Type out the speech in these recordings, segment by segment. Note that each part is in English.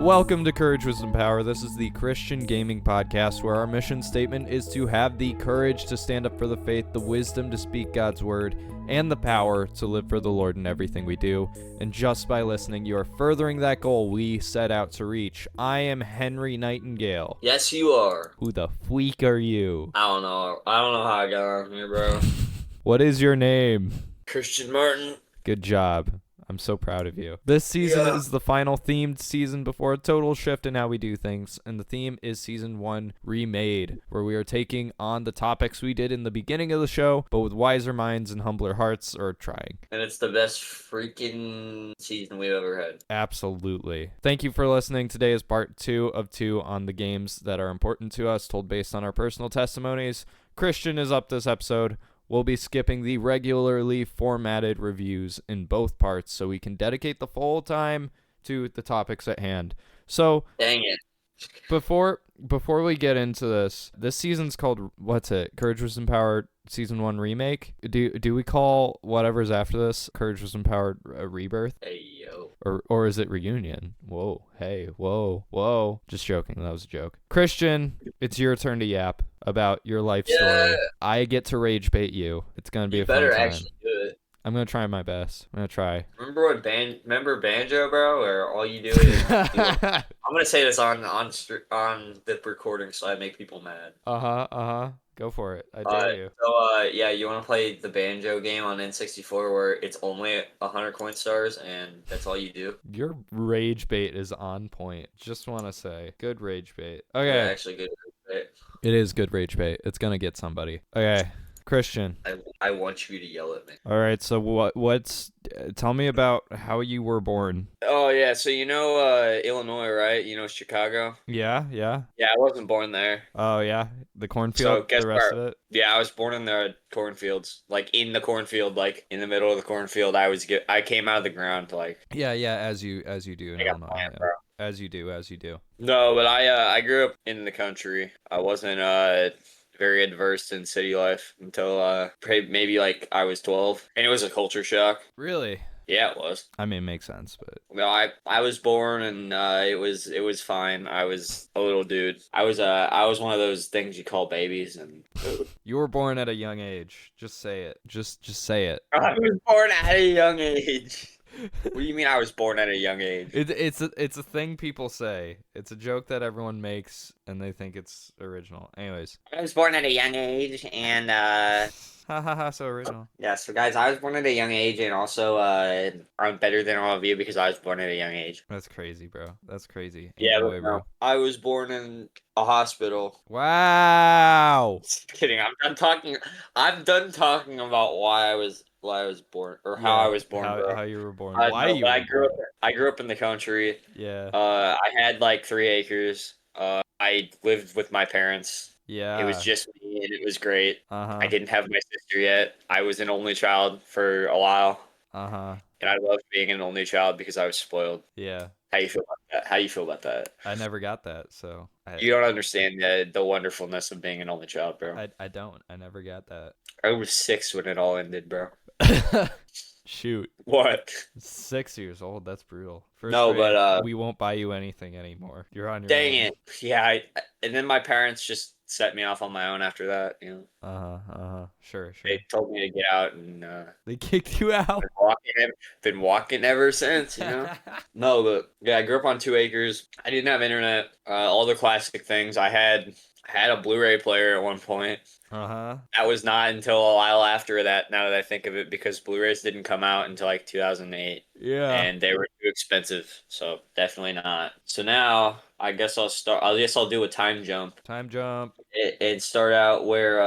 Welcome to Courage, Wisdom, Power. This is the Christian Gaming Podcast where our mission statement is to have the courage to stand up for the faith, the wisdom to speak God's word, and the power to live for the Lord in everything we do. And just by listening, you are furthering that goal we set out to reach. I am Henry Nightingale. Yes, you are. Who the freak are you? I don't know how I got on here, bro. What is your name? Christian Martin. Good job. I'm so proud of you. This season is the final themed season before a total shift in how we do things, and the theme is Season 1 Remade, where we are taking on the topics we did in the beginning of the show, but with wiser minds and humbler hearts, or trying. And it's the best freaking season we've ever had. Absolutely. Thank you for listening. Today is part 2 of 2 on the games that are important to us, told based on our personal testimonies. Christian is up this episode. We'll be skipping the regularly formatted reviews in both parts so we can dedicate the full time to the topics at hand. So, dang it. Before we get into this season's called, what's it? Courage, Wisdom, Power Season 1 Remake? Do we call whatever's after this Courage, Wisdom, Power Rebirth? Hey, yo. Or is it Reunion? Whoa, hey, whoa. Just joking, that was a joke. Christian, it's your turn to yap about your life story. I get to rage bait you. It's going to be a fun time. You better actually do it. I'm going to try my best. I'm going to try. Remember Banjo, bro? Where all you do is... I'm going to say this on the recording so I make people mad. Go for it. I dare you. So, you want to play the Banjo game on N64 where it's only 100 coin stars and that's all you do? Your rage bait is on point. Just want to say. Good rage bait. Okay. Yeah, actually good rage bait. It is good rage bait. It's going to get somebody. Okay. Christian. I want you to yell at me. All right, so tell me about how you were born. Oh, yeah, so you know Illinois, right? You know Chicago? Yeah. Yeah, I wasn't born there. Oh, yeah? The cornfield, so the rest of it? Yeah, I was born in the cornfields. Like, in the cornfield, like, in the middle of the cornfield, I came out of the ground, like... Yeah, as you do in Illinois. Planned, yeah. As you do. No, but I grew up in the country. I wasn't, very adverse in city life until maybe like I was 12, and it was a culture shock. Really? Yeah, it was. I mean, it makes sense, but no, I was born and it was fine. I was a little dude. I was one of those things you call babies, and you were born at a young age. Just say it. Just say it. I was born at a young age. What do you mean I was born at a young age? It's a thing people say. It's a joke that everyone makes, and they think it's original. Anyways. I was born at a young age, and so original. Yeah, so guys, I was born at a young age, and also I'm better than all of you because I was born at a young age. That's crazy, bro. That's crazy. Yeah, bro. I was born in a hospital. Wow. Just kidding. I'm done talking about why I was born, or how I was born, bro. How you were born. I grew up in the country. Yeah. I had like 3 acres. I lived with my parents. Yeah. It was just me, and it was great. I didn't have my sister yet. I was an only child for a while. And I loved being an only child because I was spoiled. Yeah. How you feel about that? I never got that, so... You don't understand the wonderfulness of being an only child, bro. I don't. I never got that. I was 6 when it all ended, bro. Shoot. What? 6 years old. That's brutal. But we won't buy you anything anymore. You're on your own. Dang it. Yeah, and then my parents just set me off on my own after that, you know. Sure. They told me to get out, and they kicked you out. Been walking ever since, you know. No, but yeah, I grew up on 2 acres. I didn't have internet. All the classic things. I had a Blu-ray player at one point. That was not until a while after that, now that I think of it, because Blu-rays didn't come out until like 2008. Yeah. And they were too expensive, so definitely not. So now I guess I'll do a time jump. And start out where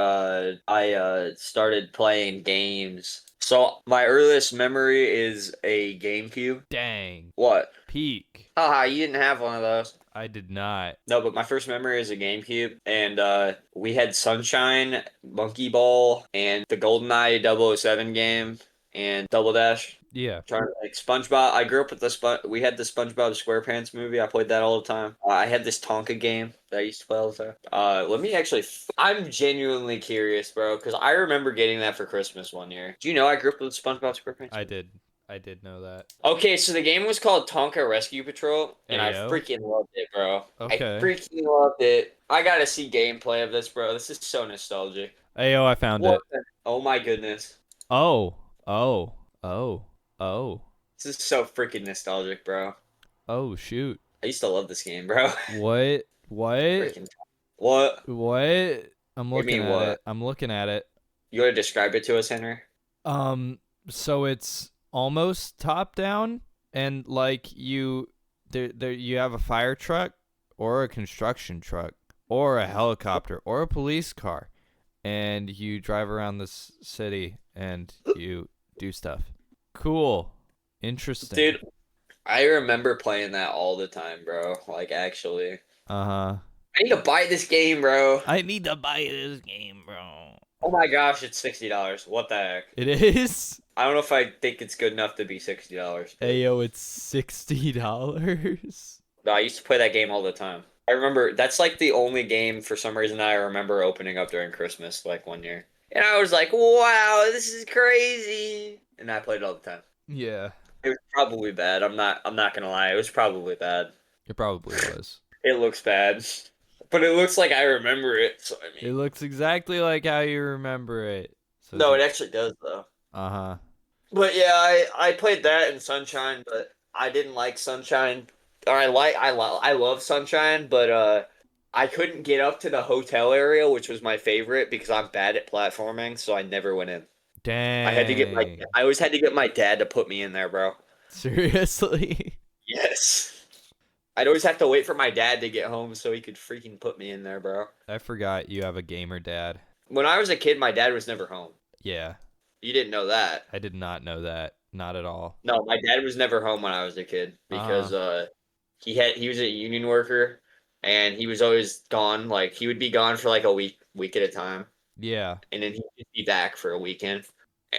I started playing games. So my earliest memory is a GameCube. Dang. What? Peak. Haha, you didn't have one of those. I did not. No, but my first memory is a GameCube, and we had Sunshine, Monkey Ball, and the GoldenEye 007 game, and Double Dash. Yeah. Like SpongeBob. I grew up with we had the SpongeBob SquarePants movie. I played that all the time. I had this Tonka game that I used to play all the time. I'm genuinely curious, bro, because I remember getting that for Christmas one year. Do you know I grew up with SpongeBob SquarePants? I did. I did know that. Okay, so the game was called Tonka Rescue Patrol, and I Ayo. freaking loved it, bro. I Okay. freaking loved it. I gotta see gameplay of this, bro. This is so nostalgic. Ayo, I found What it. oh my goodness. Oh. Oh. Oh. Oh. This is so freaking nostalgic, bro. Oh, shoot. I used to love this game, bro. What? What? Freaking what? What? I'm I looking mean, at what? it. I'm looking at it. You want to describe it to us, Henry? So it's almost top down, and like you have a fire truck or a construction truck or a helicopter or a police car, and you drive around this city and you do stuff. Cool. Interesting. Dude, I remember playing that all the time, bro. Like, actually. Uh-huh. I need to buy this game, bro. I need to buy this game, bro. Oh my gosh, it's $60. What the heck? It is? I don't know if I think it's good enough to be $60. Hey, yo, it's $60. No, I used to play that game all the time. I remember that's like the only game for some reason that I remember opening up during Christmas, like one year. And I was like, wow, this is crazy. And I played it all the time. Yeah. It was probably bad. I'm not gonna lie. It was probably bad. It probably was. It looks bad. But it looks like I remember it, so I It mean. looks exactly like how you remember it. So No, it actually does though. Uh-huh. But yeah, I played that in Sunshine, but I didn't like Sunshine. Or I love Sunshine, but I couldn't get up to the hotel area, which was my favorite because I'm bad at platforming, so I never went in. Dang. I always had to get my dad to put me in there, bro. Seriously? Yes. I'd always have to wait for my dad to get home so he could freaking put me in there, bro. I forgot you have a gamer dad. When I was a kid, my dad was never home. Yeah. You didn't know that. I did not know that. Not at all. No, my dad was never home when I was a kid because he was a union worker and he was always gone. Like he would be gone for like a week at a time, Yeah. and then he'd be back for a weekend.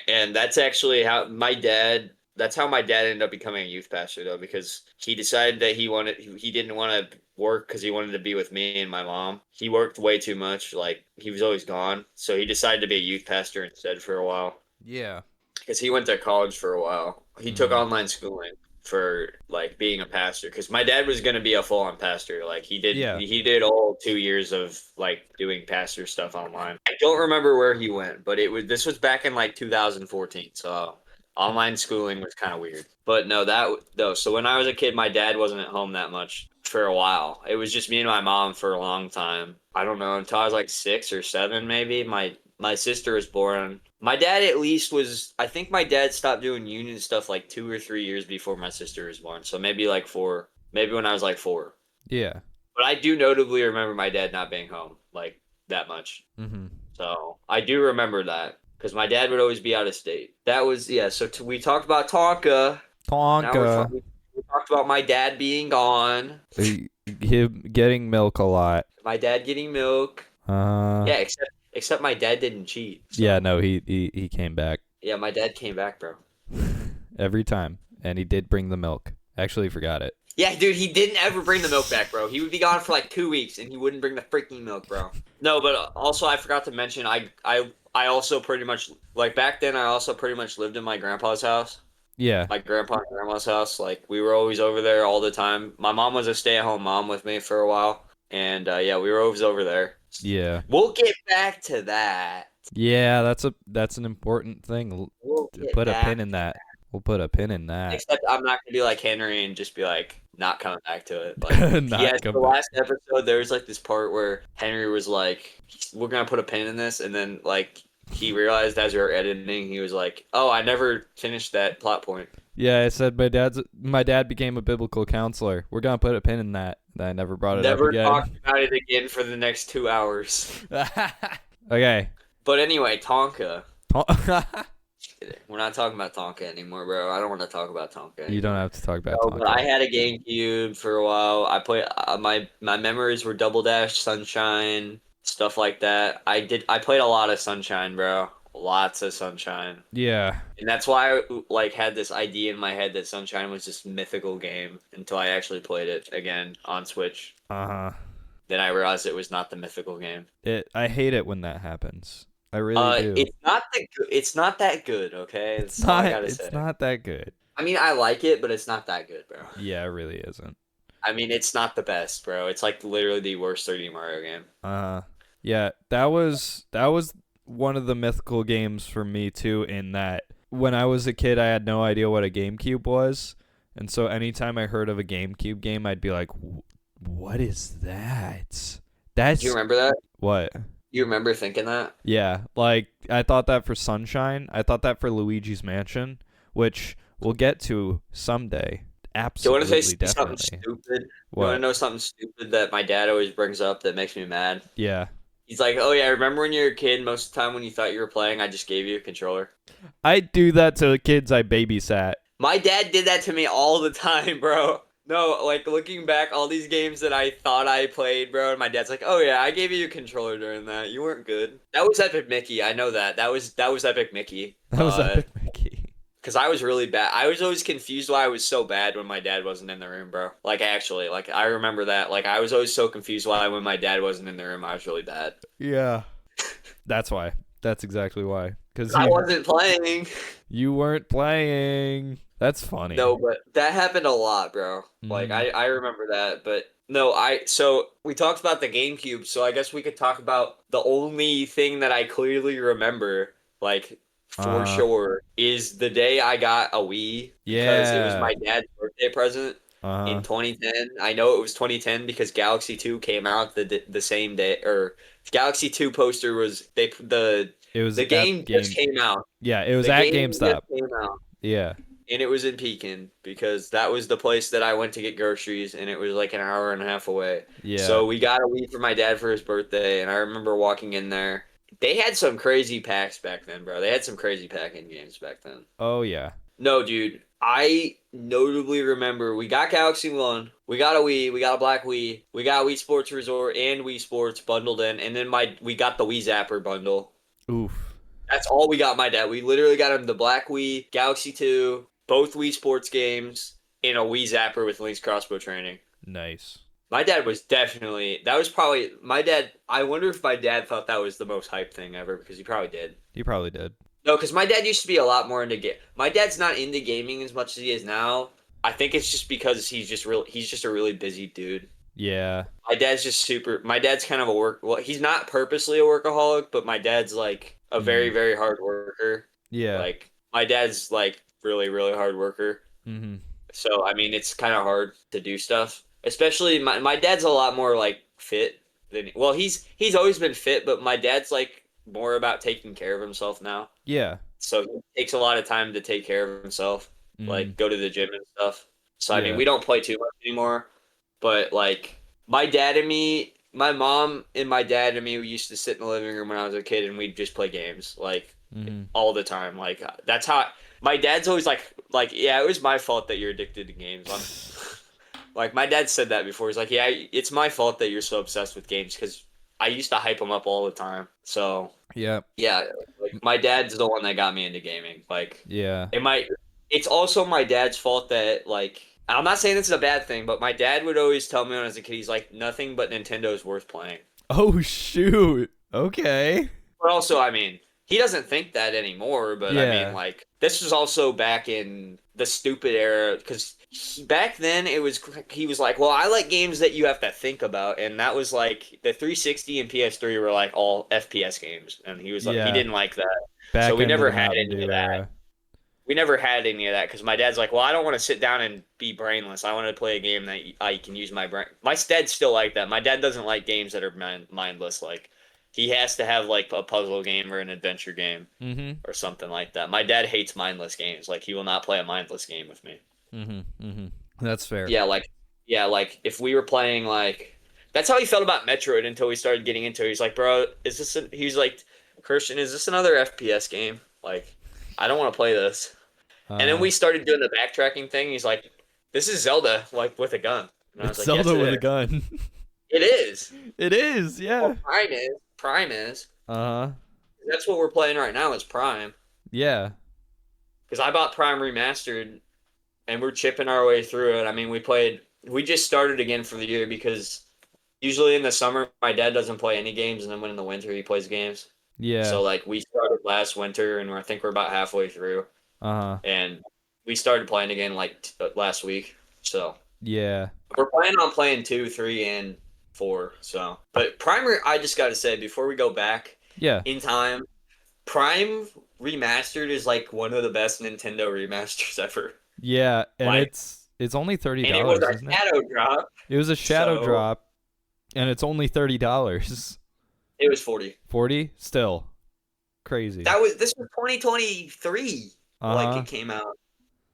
And that's actually how my dad. That's how my dad ended up becoming a youth pastor though, because he decided that he didn't want to work because he wanted to be with me and my mom. He worked way too much. Like he was always gone, so he decided to be a youth pastor instead for a while. Yeah. Because he went to college for a while. He took online schooling for like being a pastor. Because my dad was going to be a full-on pastor. Like he did. Yeah. He did all 2 years of like doing pastor stuff online. I don't remember where he went, but this was back in like 2014. So online schooling was kind of weird. But no. So when I was a kid, my dad wasn't at home that much for a while. It was just me and my mom for a long time. I don't know, until I was like 6 or 7 maybe. My sister was born. My dad at least was. I think my dad stopped doing union stuff like 2 or 3 years before my sister was born. So maybe like 4. Maybe when I was like 4. Yeah. But I do notably remember my dad not being home like that much. Mm-hmm. So I do remember that because my dad would always be out of state. That was yeah. So we talked about Tonka. Tonka. We talked about my dad being gone. Him getting milk a lot. My dad getting milk. Yeah, except my dad didn't cheat. So. Yeah, no, he came back. Yeah, my dad came back, bro. Every time. And he did bring the milk. Actually forgot it. Yeah, dude, he didn't ever bring the milk back, bro. He would be gone for like 2 weeks and he wouldn't bring the freaking milk, bro. No, but also I forgot to mention I also pretty much like back then I also pretty much lived in my grandpa's house. Yeah. My grandpa and grandma's house. Like we were always over there all the time. My mom was a stay-at-home mom with me for a while. And yeah, we were always over there. Yeah. We'll get back to that. Yeah, that's an important thing. We'll put a pin in that. We'll put a pin in that. Except I'm not gonna be like Henry and just be like not coming back to it. Like the last episode there was like this part where Henry was like, we're gonna put a pin in this, and then like he realized as we were editing, he was like, oh, I never finished that plot point. Yeah, I said my dad became a biblical counselor. We're gonna put a pin in that. I never brought it up again. Never talked about it again for the next 2 hours. Okay. But anyway, Tonka. We're not talking about Tonka anymore, bro. I don't want to talk about Tonka anymore. You don't have to talk about Tonka. But I had a GameCube for a while. I played my memories were Double Dash, Sunshine, stuff like that. I played a lot of Sunshine, bro. Lots of Sunshine. Yeah. And that's why I like had this idea in my head that Sunshine was this mythical game until I actually played it again on Switch. Uh-huh. Then I realized it was not the mythical game. I hate it when that happens. I really do. It's not that good. Okay, It's that's all I not. gotta say. It's not that good. I mean, I like it, but it's not that good, bro. Yeah, it really isn't. I mean, it's not the best, bro. It's like literally the worst 3D Mario game. Yeah, that was one of the mythical games for me too. In that, when I was a kid, I had no idea what a GameCube was, and so anytime I heard of a GameCube game, I'd be like, "What is that?" Do you That's remember that? what. You remember thinking that? Yeah, like I thought that for Sunshine. I thought that for Luigi's Mansion, which we'll get to someday. Do you want to Absolutely, say something definitely. stupid? You want to What? know something stupid that my dad always brings up that makes me mad? Yeah. He's like, "Oh yeah, remember when you were a kid? Most of the time when you thought you were playing, I just gave you a controller." I do that to the kids I babysat. My dad did that to me all the time, bro. No, like looking back, all these games that I thought I played, bro, and my dad's like, "Oh yeah, I gave you a controller during that. You weren't good." That was Epic Mickey. I know that. That was Epic Mickey. That was Epic Mickey. Because I was really bad. I was always confused why I was so bad when my dad wasn't in the room, bro. Like actually, like I remember that. Like I was always so confused why when my dad wasn't in the room, I was really bad. Yeah. That's why. That's exactly why. Because I wasn't playing. you weren't playing. That's funny. No, but that happened a lot, bro. Like I remember that, but no, so we talked about the GameCube, so I guess we could talk about the only thing that I clearly remember, like for sure, is the day I got a Wii because it was my dad's birthday present in 2010. I know it was 2010 because Galaxy 2 came out the same day, or Galaxy 2 poster was the game just came out. Yeah, it was The at game GameStop. just came out. Yeah. And it was in Pekin because that was the place that I went to get groceries, and it was like an hour and a half away. Yeah. So we got a Wii for my dad for his birthday, and I remember walking in there. They had some crazy packs back then, bro. They had some crazy pack-in games back then. Oh, yeah. No, dude. I notably remember we got Galaxy 1, we got a Wii, we got a Black Wii, we got Wii Sports Resort and Wii Sports bundled in, and then we got the Wii Zapper bundle. Oof. That's all we got my dad. We literally got him the Black Wii, Galaxy 2, both Wii Sports games, and a Wii Zapper with Link's crossbow training. Nice. My dad was I wonder if my dad thought that was the most hype thing ever, because he probably did. He probably did. No, because my dad used to be a lot more into my dad's not into gaming as much as he is now. I think it's just because he's just a really busy dude. Yeah. My dad's kind of he's not purposely a workaholic, but my dad's like a very, very hard worker. Yeah. Like my dad's like really, really hard worker. Mm-hmm. So, I mean, it's kind of hard to do stuff. Especially, my dad's a lot more, like, fit than... Well, he's always been fit, but my dad's, like, more about taking care of himself now. Yeah. So, he takes a lot of time to take care of himself. Like, go to the gym and stuff. So, I mean, we don't play too much anymore. But, like, my mom and my dad and me, we used to sit in the living room when I was a kid, and we'd just play games, like, all the time. Like, that's how... My dad's always like, yeah, it was my fault that you're addicted to games. Like, my dad said that before. He's like, yeah, it's my fault that you're so obsessed with games because I used to hype him up all the time. So, yeah, like, my dad's the one that got me into gaming. Like, yeah. It's also my dad's fault that, like, I'm not saying this is a bad thing, but my dad would always tell me when I was a kid, he's like, nothing but Nintendo's worth playing. Oh, shoot. Okay. But also, I mean... He doesn't think that anymore, but I mean, like, this was also back in the stupid era, because back then he was like, well, I like games that you have to think about, and that was like, the 360 and PS3 were like all FPS games, and he was like, he didn't like that. So we never had any of that. We never had any of that, because my dad's like, well, I don't want to sit down and be brainless. I want to play a game that I can use my brain. My dad's still like that. My dad doesn't like games that are mindless, like, he has to have, like, a puzzle game or an adventure game or something like that. My dad hates mindless games. Like, he will not play a mindless game with me. That's fair. Yeah, like, if we were playing, like... That's how he felt about Metroid until we started getting into it. He's like, bro, he's like, Christian, is this another FPS game? Like, I don't want to play this. And then we started doing the backtracking thing. He's like, this is Zelda, like, with a gun. And I was like, Zelda with a gun. It is. It is, yeah. Well, Prime is. Uh-huh. That's what we're playing right now is Prime. Yeah. Because I bought Prime Remastered, and we're chipping our way through it. I mean, we just started again for the year because usually in the summer, my dad doesn't play any games, and then when in the winter, he plays games. Yeah. So like we started last winter, and I think we're about halfway through, Uh-huh. and we started playing again like last week. So Yeah. we're planning on playing 2, 3, and 4. So, but Primer, I just got to say before we go back Yeah. in time, Prime Remastered is like one of the best Nintendo remasters ever. Yeah, and Like, it's only and it was $30, isn't a it? shadow drop. It was a shadow So drop, and it's only $30. it was 40. 40? Still crazy. This was 2023. Like Uh-huh. it came out.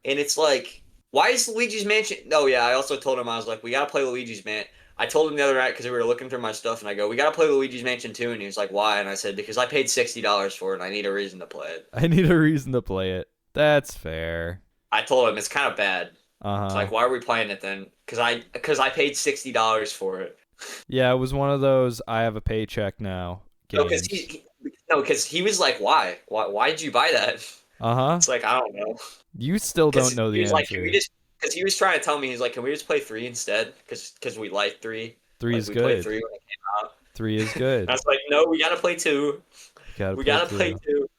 And it's like, why is Luigi's Mansion? Oh yeah, I also told him I was like, we gotta play Luigi's Mansion. I told him the other night because we were looking through my stuff, and I go, we gotta play Luigi's Mansion 2, and he was like, why? And I said, because I paid $60 for it, and I need a reason to play it. I need a reason to play it. That's fair. I told him it's kind of bad. It's Uh-huh. like, why are we playing it then? Because I paid $60 for it. Yeah, it was one of those I have a paycheck now No, because games. no, because he was like, why did you buy that? Uh-huh. It's like I don't know. You still don't Because know he the was like, can we answer. just? Because he was trying to tell me, he's like, can we just play 3 instead? Because we like 3. 3 Like is we played good. 3 when it came out. 3 is And I good. was like, no, we gotta play 2. You gotta We play gotta play 2. 2.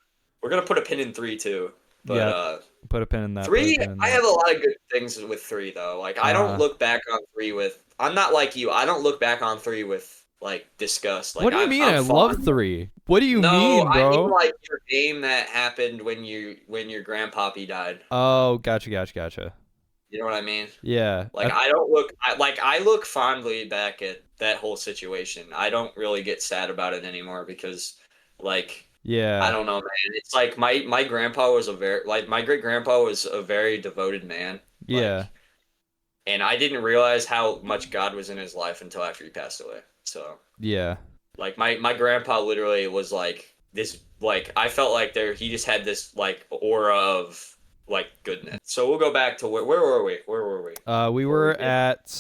We're gonna put a pin in 3 too. But Yeah, put a pin in that, put a 3, pin in I that. have a lot of good things with 3 though. Like I don't Uh-huh. look back on 3 with. I'm not like you. I don't look back on 3 with like disgust. What Like do you mean? I'm I love fond. 3. What do you No, mean, I mean bro? like your game that happened when your grandpappy died. Oh, gotcha. You know what I mean? Yeah. Like I look fondly back at that whole situation. I don't really get sad about it anymore because like I Yeah. don't know, man. It's like my grandpa was a very like my great grandpa was a very devoted man. Yeah. Like and I didn't realize how much God was in his life until after he passed away. So Yeah. like my grandpa literally was like this like I felt like he just had this like aura of like goodness. So we'll go back to where were we? Where were we? We Before we were get at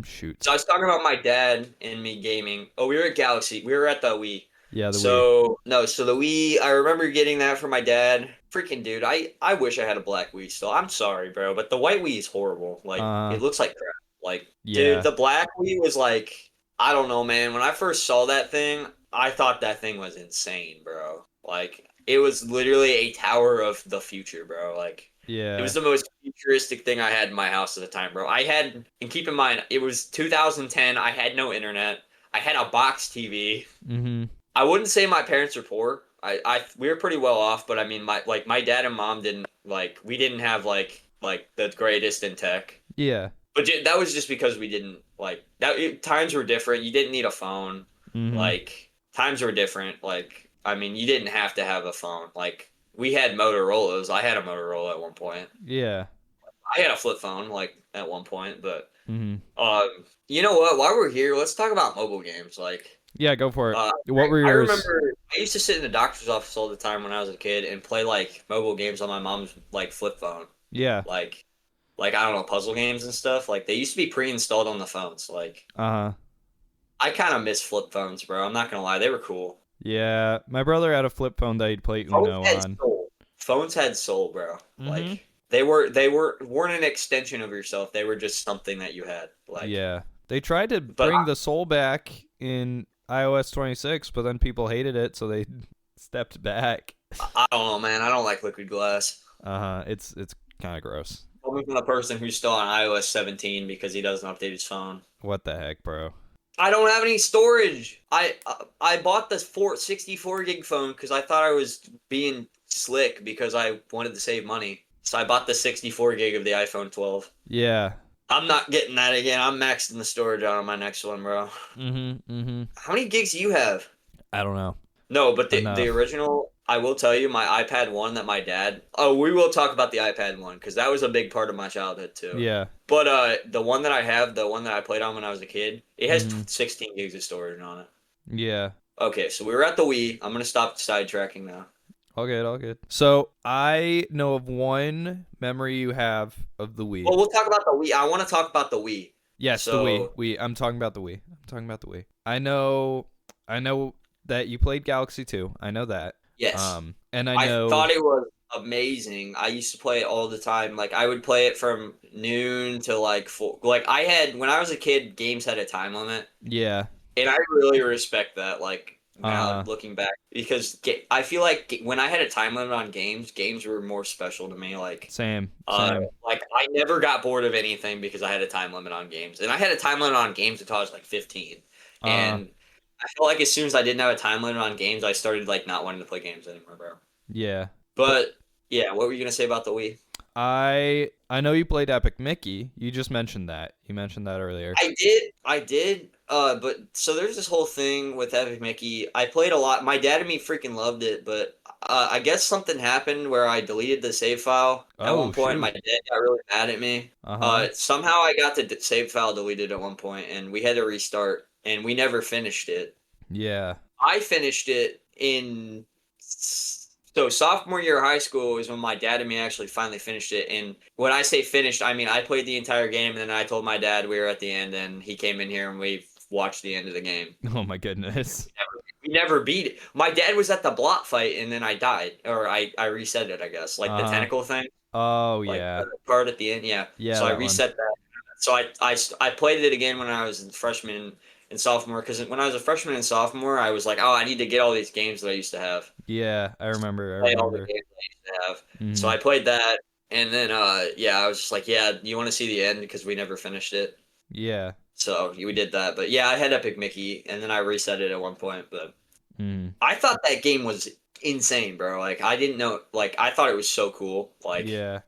shoot. So I was talking about my dad and me gaming. Oh, we were at Galaxy. We were at the Wii. Yeah, the Wii. So no, so the Wii. I remember getting that for my dad. Freaking dude, I wish I had a black Wii still. I'm sorry, bro, but the white Wii is horrible. Like Uh it looks like crap. Like dude, yeah. the black Wii was like I don't know, man. When I first saw that thing, I thought that thing was insane, bro. Like it was literally a tower of the future, bro. Like it Yeah. was the most futuristic thing I had in my house at the time, bro. I had, and keep in mind, it was 2010. I had no internet. I had a box TV. Mhm. I wouldn't say my parents were poor. We were pretty well off, but I mean, my dad and mom didn't like, we didn't have like the greatest in tech. Yeah. But that was just because we didn't like that. Times were different. You didn't need a phone. Mhm. Like times were different. Like I mean, you didn't have to have a phone. Like we had Motorola's. I had a Motorola at one point. Yeah. I had a flip phone like at one point, but Mhm. you know what? While we're here, let's talk about mobile games. Like, Yeah, go for it. uh, What were I yours? remember I used to sit in the doctor's office all the time when I was a kid and play like mobile games on my mom's like flip phone. Yeah. Like, I don't know, puzzle games and stuff. Like they used to be pre-installed on the phones. Like Uh-huh. I kind of miss flip phones, bro. I'm not gonna lie, they were cool. Yeah. My brother had a flip phone that he'd play Phones Uno had on. soul. Phones had soul, bro. Mhm. Like weren't an extension of yourself. They were just something that you had. Like, Yeah. They tried to but bring the soul back in iOS 26, but then people hated it, so they stepped back. I don't know, man. I don't like liquid glass. Uh-huh. It's kind of gross. Coming from the person who's still on iOS 17 because he doesn't update his phone. What the heck, bro? I don't have any storage. I bought this 64 gig phone because I thought I was being slick because I wanted to save money. So I bought the 64 gig of the iPhone 12. Yeah. I'm not getting that again. I'm maxing the storage out on my next one, bro. Mhm. How many gigs do you have? I don't know. No, but the Enough. original, I will tell you, my iPad 1 that my dad. Oh, we will talk about the iPad 1 because that was a big part of my childhood too. Yeah. But the one that I have, the one that I played on when I was a kid, it has Mhm. 16 gigs of storage on it. Yeah. Okay, so we were at the Wii. I'm gonna stop sidetracking now. All good, all good. So I know of one memory you have of the Wii. Well, we'll talk about the Wii. I want to talk about the Wii. Yes, the Wii. So I'm talking about the Wii. I know that you played Galaxy 2. I know that. yes, And I I know thought it was amazing. I used to play it all the time. Like I would play it from noon to like 4. Like I had when I was a kid, games had a time limit. yeah. And I really respect that. Like, now looking back, because I feel like when I had a time limit on games were more special to me. Like Same. like I never got bored of anything because I had a time limit on games, and I had a time limit on games until I was like 15, and I felt like as soon as I didn't have a time limit on games, I started like not wanting to play games anymore, bro. Yeah. But yeah, what were you gonna say about the Wii? I know you played Epic Mickey. You just mentioned that. You mentioned that earlier. I did. But so there's this whole thing with Epic Mickey. I played a lot. My dad and me freaking loved it, but I guess something happened where I deleted the save file at Oh, one point. shoot. My dad got really mad at me. Somehow I got the save file deleted at one point, and we had to restart, and we never finished it. Yeah. I finished it in so sophomore year of high school is when my dad and me actually finally finished it. And when I say finished, I mean I played the entire game, and then I told my dad we were at the end, and he came in here and we watched the end of the game. Oh my goodness. We never beat it. My dad was at the block fight, and then I died, or I reset it, I guess, like the tentacle thing. Oh Like yeah. the part at the end, yeah. Yeah. So I That one. reset that. So I played it again when I was a freshman and sophomore, because when I was a freshman and sophomore, I was like, oh, I need to get all these games that I used to have. Yeah, I remember. Play all the games I used to have. So Mhm. I played that, and then yeah, I was just like, yeah, you want to see the end because we never finished it. Yeah. So we did that, but yeah, I had Epic Mickey, and then I reset it at one point. But Mhm. I thought that game was insane, bro. Like I didn't know, like I thought it was so cool. Like Yeah.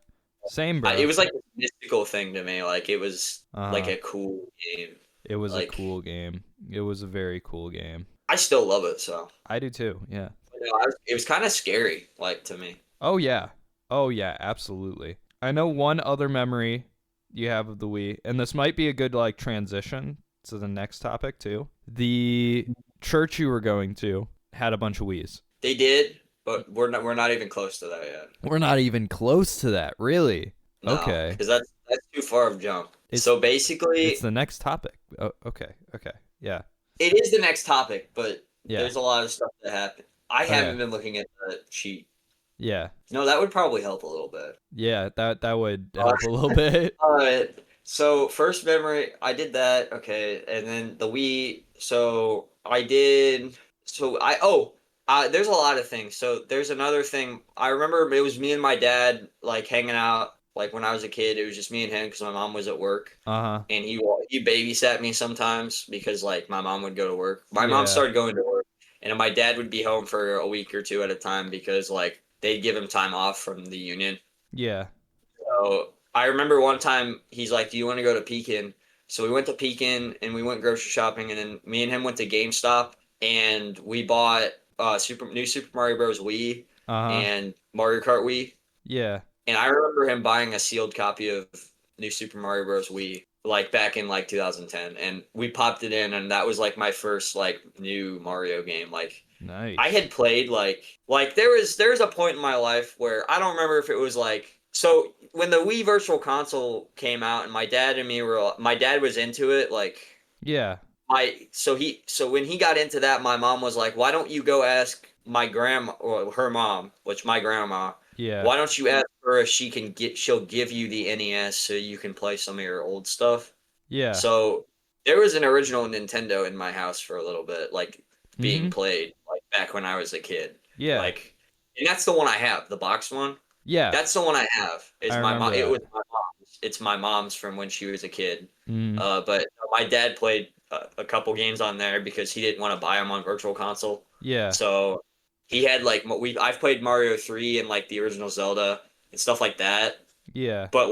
Same, it bro. was like a mystical thing to me. Like it was like Uh-huh. a cool game. It was a Like cool game. It was a very cool game. I still love it. So I do too. Yeah. you know, it was kind of scary, like to me. Oh yeah. Oh yeah, absolutely. I know one other memory you have of the Wii, and this might be a good like transition to the next topic too. The church you were going to had a bunch of Wiis. They did, but we're not even close to that yet. We're not even close to that, really. No, Okay. because that's too far of a jump. It's, So basically, it's the next topic. Oh, okay. Okay. Yeah. it is the next topic, but Yeah. there's a lot of stuff that happened. I Okay. haven't been looking at the sheet. Yeah. No, that would probably help a little bit. Yeah, that would help a little bit. So first memory, I did that. Okay, and then the Wii. So I did. So I there's a lot of things. So there's another thing. I remember it was me and my dad like hanging out. Like when I was a kid, it was just me and him because my mom was at work, Uh-huh. and he babysat me sometimes because like my mom would go to work. My mom Yeah. started going to work, and my dad would be home for a week or two at a time because like they'd give him time off from the union. Yeah. So I remember one time he's like, "Do you want to go to Pekin?" So we went to Pekin and we went grocery shopping, and then me and him went to GameStop and we bought new Super Mario Bros. Wii Uh-huh. and Mario Kart Wii. Yeah. And I remember him buying a sealed copy of New Super Mario Bros. Wii like back in like 2010, and we popped it in, and that was like my first like new Mario game. Like Nice. I had played like there was a point in my life where I don't remember if it was like so when the Wii Virtual Console came out and my dad and me were my dad was into it like Yeah. so when he got into that my mom was like, why don't you go ask my grandma or her mom, which my grandma, Yeah. why don't you ask her if she'll give you the NES so you can play some of your old stuff. Yeah. So there was an original Nintendo in my house for a little bit, like being Mhm. played like back when I was a kid. Yeah. Like, and that's the one I have, the box one. Yeah. That's the one I have. It's I my remember mom. It that. was my mom's. It's my mom's from when she was a kid. Mhm. But my dad played a couple games on there because he didn't want to buy them on Virtual Console. Yeah. So he had like I've played Mario 3 and like the original Zelda and stuff like that. Yeah. But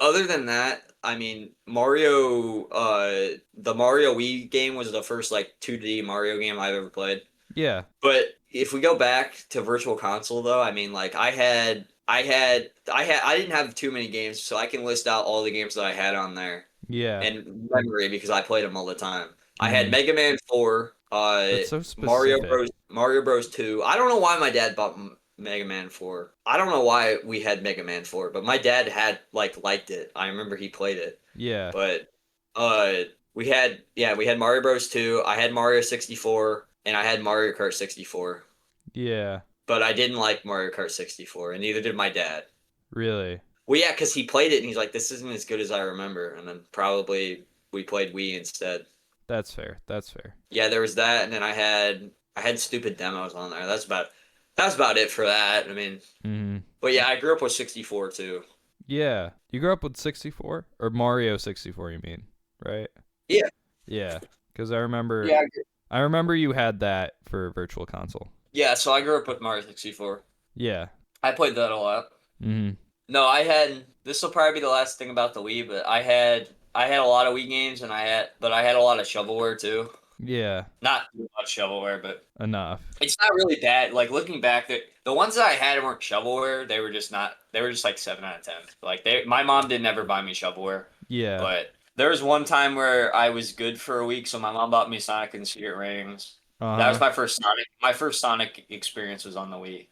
other than that, I mean, the Mario Wii game was the first like 2D Mario game I've ever played. Yeah. But if we go back to Virtual Console though, I mean, like I didn't have too many games, so I can list out all the games that I had on there Yeah. and memory because I played them all the time. I had Mhm. Mega Man 4, That's so specific. Mario Bros 2. I don't know why my dad bought Mega Man 4. I don't know why we had Mega Man 4, but my dad had liked it. I remember he played it. Yeah. But we had Mario Bros 2. I had Mario 64 and I had Mario Kart 64. Yeah. But I didn't like Mario Kart 64 and neither did my dad. Really. Well, yeah, because he played it and he's like, this isn't as good as I remember. And then probably we played Wii instead. That's fair. That's fair. Yeah, there was that, and then I had I had stupid demos on there. That's about it for that. I mean, Mm-hmm. but yeah, I grew up with 64 too. Yeah. You grew up with 64? Or Mario 64, you mean, right? Yeah. Yeah. Because I remember Yeah. you had that for Virtual Console. Yeah, so I grew up with Mario 64. Yeah. I played that a lot. Mm-hmm. No, this will probably be the last thing about the Wii, but I had a lot of Wii games but I had a lot of shovelware too. Yeah. Not too much shovelware, but Enough. it's not really bad. Like looking back, the ones that I had weren't shovelware. They were just not. They were just like 7 out of 10. Like my mom didn't ever buy me shovelware, Yeah. but there was one time where I was good for a week, so my mom bought me Sonic and Secret Rings. That was Uh-huh. my first Sonic. My first Sonic experience was on the Wii.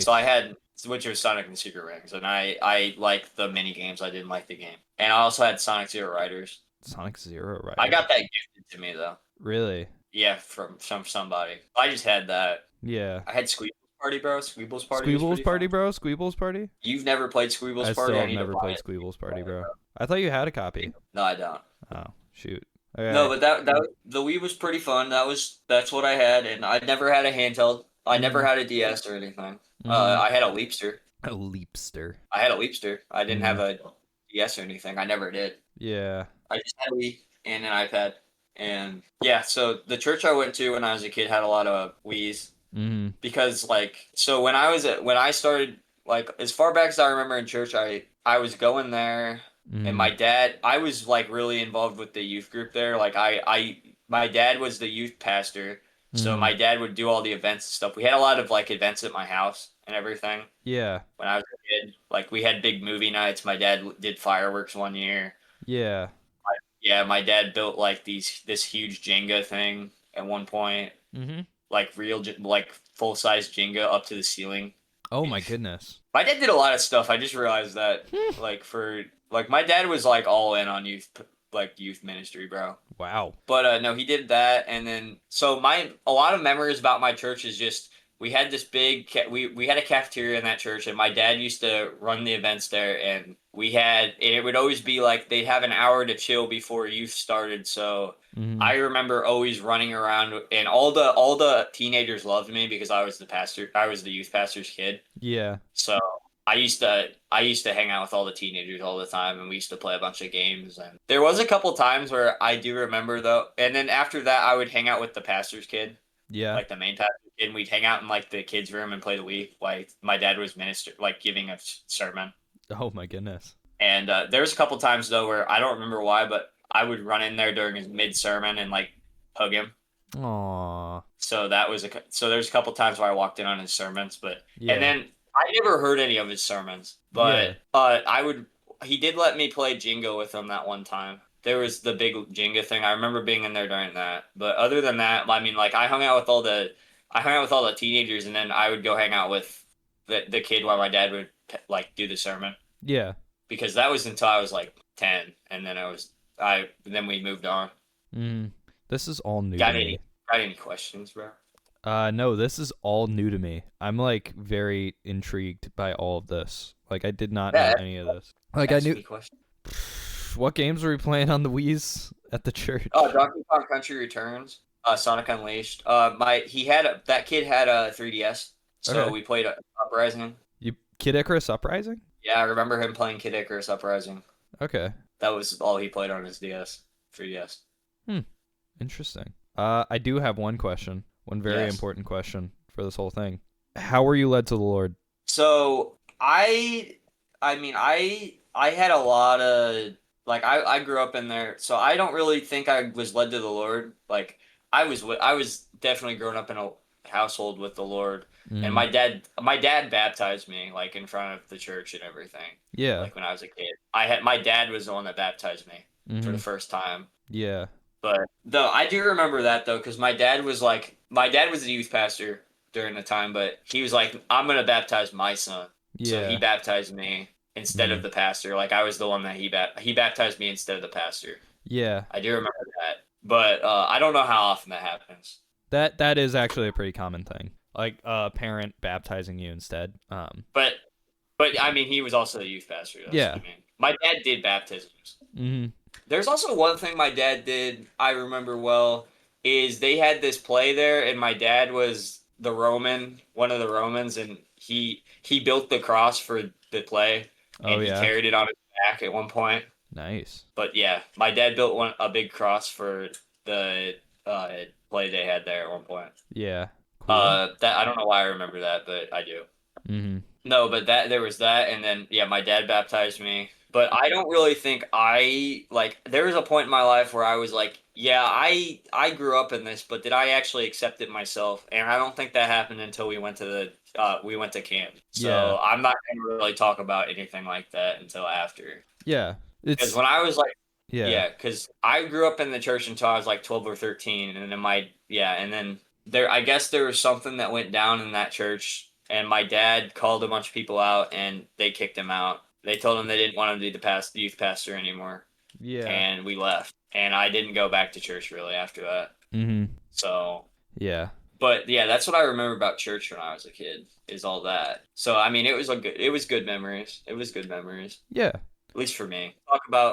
So I Nice. had which was Sonic and Secret Rings, and I liked the mini games. I didn't like the game, and I also had Sonic Zero Riders. Sonic Zero I Riders. got that gifted to me though. Really? Yeah, from somebody. I just had that. Yeah. I had Squeeble's Party, bro. Squeeble's Party was Squeeble's pretty Party, fun. bro? Squeeble's Party? You've never played Squeeble's I Party? still I have need to never buy played it. Squeeble's Party, bro. I thought you had a copy. No, I don't. Oh, shoot. No, Okay. but the Wii was pretty fun. That's what I had, and I never had a handheld. I never Mm-hmm. had a DS or anything. Mm-hmm. I had a Leapster. A Leapster. I had a Leapster. I didn't have Mm. a DS or anything. I never did. Yeah. I just had a Wii and an iPad. And yeah, so the church I went to when I was a kid had a lot of Wiis Mm-hmm. because like so when I started like as far back as I remember in church I was going there and Mm-hmm. I was like really involved with the youth group there. Like I my dad was the youth pastor. So Mm-hmm. my dad would do all the events and stuff. We had a lot of like events at my house and everything Yeah. when I was a kid. Like we had big movie nights. My dad did fireworks one year. Yeah. Yeah, my dad built like this huge Jenga thing at one point, Mm-hmm. like like full size Jenga up to the ceiling. Oh my goodness. My dad did a lot of stuff. I just realized that like my dad was like all in on youth ministry, bro. Wow. But no, he did that, and then so a lot of memories about my church is just we had this we had a cafeteria in that church, and my dad used to run the events there, and it would always be like they'd have an hour to chill before youth started. So Mm-hmm. I remember always running around, and all the teenagers loved me because I was the pastor. I was the youth pastor's kid. Yeah. So I used to hang out with all the teenagers all the time, and we used to play a bunch of games. And there was a couple times where I do remember though, and then after that I would hang out with the pastor's kid, Yeah. like the main pastor, and we'd hang out in like the kids' room and play the Wii. Like my dad was like giving a sermon, Oh my goodness. and there was a couple times though where I don't remember why, but I would run in there during his mid sermon and like hug him. Aw. So there's a couple times where I walked in on his sermons, but Yeah. and then I never heard any of his sermons, but he did let me play Jenga with him that one time. There was the big Jenga thing. I remember being in there during that. But other than that, I mean, like I hung out with all the teenagers, and then I would go hang out with the kid while my dad would like do the sermon Yeah. because that was until I was like 10, and then we moved on. Mm. This is all new Got to any me. got any questions, bro? No, this is all new to me. I'm like very intrigued by all of this. Like I did not know Yeah, any of this. Like I ask knew me questions. what games were we playing on the Wii's at the church? Oh, Donkey Kong Country Returns, Sonic Unleashed. That kid had a 3DS, so Okay. we played Uprising. You Kid Icarus Uprising? Yeah, I remember him playing Kid Icarus Uprising. Okay. That was all he played on his 3DS. Hmm. Interesting. I do have one question. One very Yes. important question for this whole thing. How were you led to the Lord? So I mean, I had a lot of like I grew up in there, so I don't really think I was led to the Lord. Like I was definitely growing up in a household with the Lord, and Mm. my dad baptized me like in front of the church and everything. Yeah. Like when I was a kid, my dad was the one that baptized me for the Hmm. first time. Yeah. But though I do remember that though, because my dad was the youth pastor during the time, but he was like, I'm gonna baptize my son. So he Yeah. baptized me instead of Mm. the pastor. Like I was the one that he baptized me instead of the pastor. Yeah. I do remember that, but I don't know how often that happens. That is actually a pretty common thing. Like a parent baptizing you instead. But I mean, he was also the youth pastor. That's Yeah. what I mean. My dad did baptisms. Hmm. There's also one thing my dad did I remember well is they had this play there, and my dad was one of the Romans, and he built the cross for the play, Oh and he yeah. carried it on his back at one point. Nice. But yeah, my dad built a big cross for the play they had there at one point. Yeah. Cool. That I don't know why I remember that, but I do. Mm-hmm. No, but that there was that, and then yeah, my dad baptized me. But I don't really think I like. There was a point in my life where I was like, yeah, I grew up in this, but did I actually accept it myself? And I don't think that happened until we went to camp. Yeah. So I'm not gonna really talk about anything like that until after. Yeah. Because It's when I was like, yeah. yeah, because I grew up in the church until I was like 12 or 13, and then and then I guess there was something that went down in that church, and my dad called a bunch of people out, and they kicked him out. They told him they didn't want him to be the youth pastor anymore, Yeah. and we left. And I didn't go back to church really after that. Mm-hmm. So, Yeah. but yeah, that's what I remember about church when I was a kid, is all that. So I mean, it was good memories. It was good memories, Yeah. at least for me.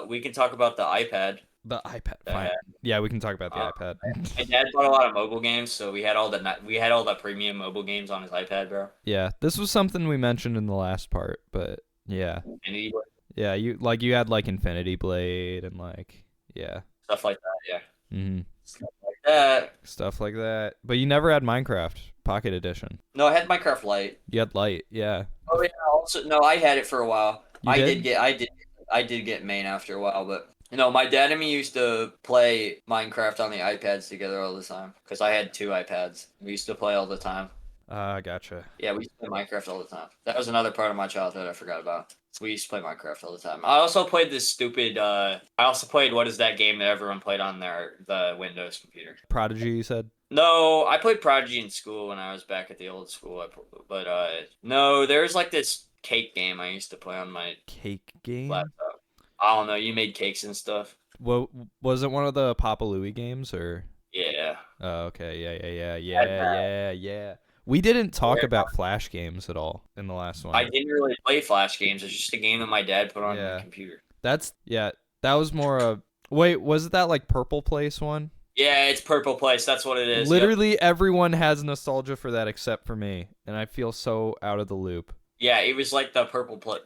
We can talk about the iPad. The iPad. that I Fine. had. Yeah, we can talk about the Uh, iPad. my dad bought a lot of mobile games, so we had all the premium mobile games on his iPad, bro. Yeah. This was something we mentioned in the last part, but yeah. And he Yeah, you had like Infinity Blade and like yeah. stuff like that, yeah. Mm-hmm. Stuff like that. Stuff like that. But you never had Minecraft Pocket Edition. No, I had Minecraft Lite. You had Lite, yeah. Oh yeah, also no, I had it for a while. You did? I did get main after a while, but my dad and me used to play Minecraft on the iPads together all the time because I had two iPads. We used to play all the time. Gotcha. Yeah, we used to play Minecraft all the time. That was another part of my childhood I forgot about. So we used to play Minecraft all the time. I also played this stupid. I also played what is that game that everyone played on the Windows computer? Prodigy, you said? No, I played Prodigy in school when I was back at the old school. But no, there's like this cake game I used to play on my Cake game? laptop. I don't know. You made cakes and stuff. What was it one of the Papa Louie games or? Yeah. Oh, okay. Yeah. We didn't talk about Flash games at all in the last one. I didn't really play Flash games. It's just a game that my dad put on the computer. That was more of. Wait, was it that like Purple Place one? Yeah, it's Purple Place. That's what it is. Literally everyone has nostalgia for that except for me, and I feel so out of the loop. Yeah, it was like the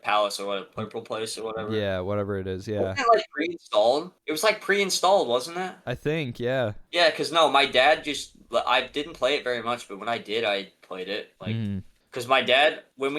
Palace or what, Purple Place or whatever. Yeah, whatever it is. Yeah. Wasn't it like pre-installed? It was like pre-installed, wasn't it? I think. Yeah. Yeah, because no, my dad I didn't play it very much, but when I did, I played it. Like, because my dad, we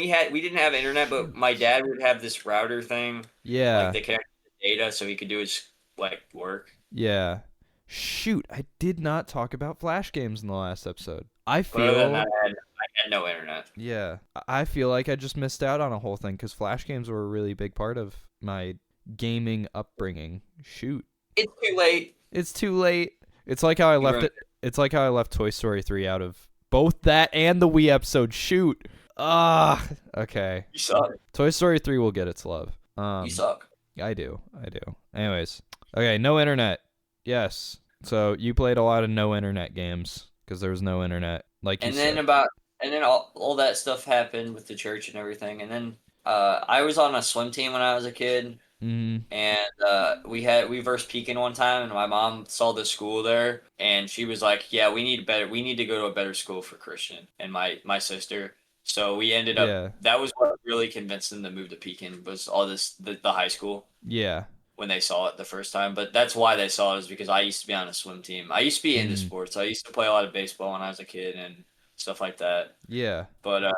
didn't have internet, but my dad would have this router thing. Yeah. Like they connected the data so he could do his like work. Yeah. Shoot, I did not talk about Flash games in the last episode. I feel. Other than that, I had no internet. Yeah, I feel like I just missed out on a whole thing because Flash games were a really big part of my gaming upbringing. Shoot. It's too late. It's too late. It's like how I left it. It's like how I left Toy Story 3 out of both that and the Wii episode. Shoot. Okay. You suck. Toy Story 3 will get its love. You suck. I do. Anyways. Okay, no internet. Yes. So you played a lot of no internet games because there was no internet. Like you said. And then all that stuff happened with the church and everything. And then I was on a swim team when I was a kid. Mm-hmm. And we versed Pekin one time, and my mom saw the school there, and she was like, "Yeah, we need to go to a better school for Christian and my sister." So we ended up. Yeah. That was what really convinced them to move to Pekin was all the high school. Yeah. When they saw it the first time, but that's why they saw it is because I used to be on a swim team. I used to be into sports. I used to play a lot of baseball when I was a kid and stuff like that. Yeah. But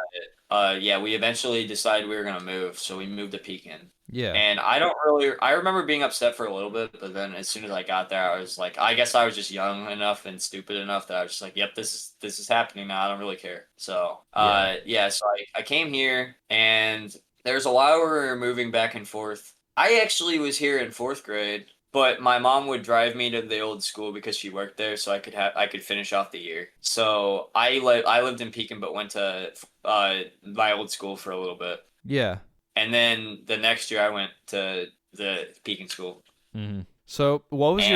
yeah, we eventually decided we were gonna move, so we moved to Pekin. Yeah. And I remember being upset for a little bit, but then as soon as I got there, I was like, I guess I was just young enough and stupid enough that I was just like, yep, this is happening now. I don't really care. So so I came here, and there's a while where we were moving back and forth. I actually was here in 4th grade, but my mom would drive me to the old school because she worked there, so I could finish off the year. So I lived in Pekin, but went to my old school for a little bit. Yeah. And then the next year I went to the Pekin school. Mm-hmm. So what was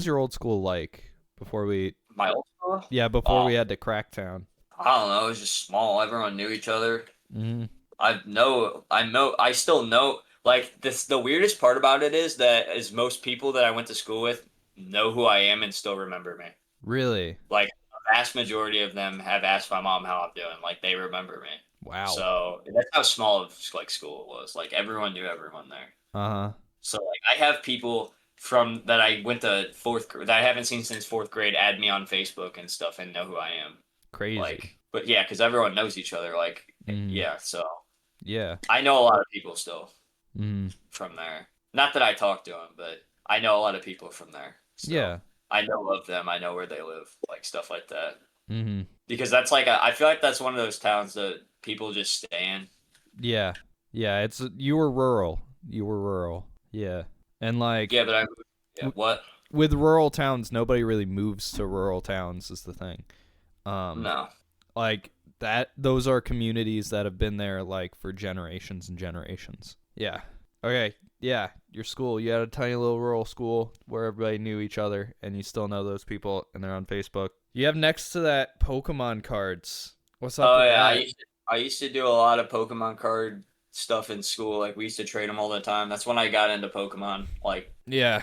your old school like before we? My old school? Yeah, before we had to Cracktown. I don't know. It was just small. Everyone knew each other. Mm-hmm. I still know. Like the weirdest part about it is that most people that I went to school with know who I am and still remember me. Really? Like a vast majority of them have asked my mom how I'm doing. Like they remember me. Wow. So that's how small of like school it was. Like everyone knew everyone there. Uh-huh. So like I have people from that I went to that I haven't seen since fourth grade add me on Facebook and stuff and know who I am. Crazy. Like, but yeah, because everyone knows each other. Like, Mm. yeah. So Yeah. I know a lot of people still Mm. from there. Not that I talk to them, but I know a lot of people from there. So Yeah. I know of them. I know where they live. Like stuff like that. Mm-hmm. Because that's like I feel like that's one of those towns that people just stay in. Yeah. Yeah. You were rural. You were rural. Yeah. And like Yeah, but what? with rural towns, nobody really moves to rural towns is the thing. No. Like those are communities that have been there like for generations and generations. Yeah. Okay. Yeah. Your school, you had a tiny little rural school where everybody knew each other and you still know those people and they're on Facebook. You have next to that Pokemon cards. What's up with Yeah, that? I used to do a lot of Pokemon card stuff in school. Like we used to trade them all the time. That's when I got into Pokemon. Like Yeah.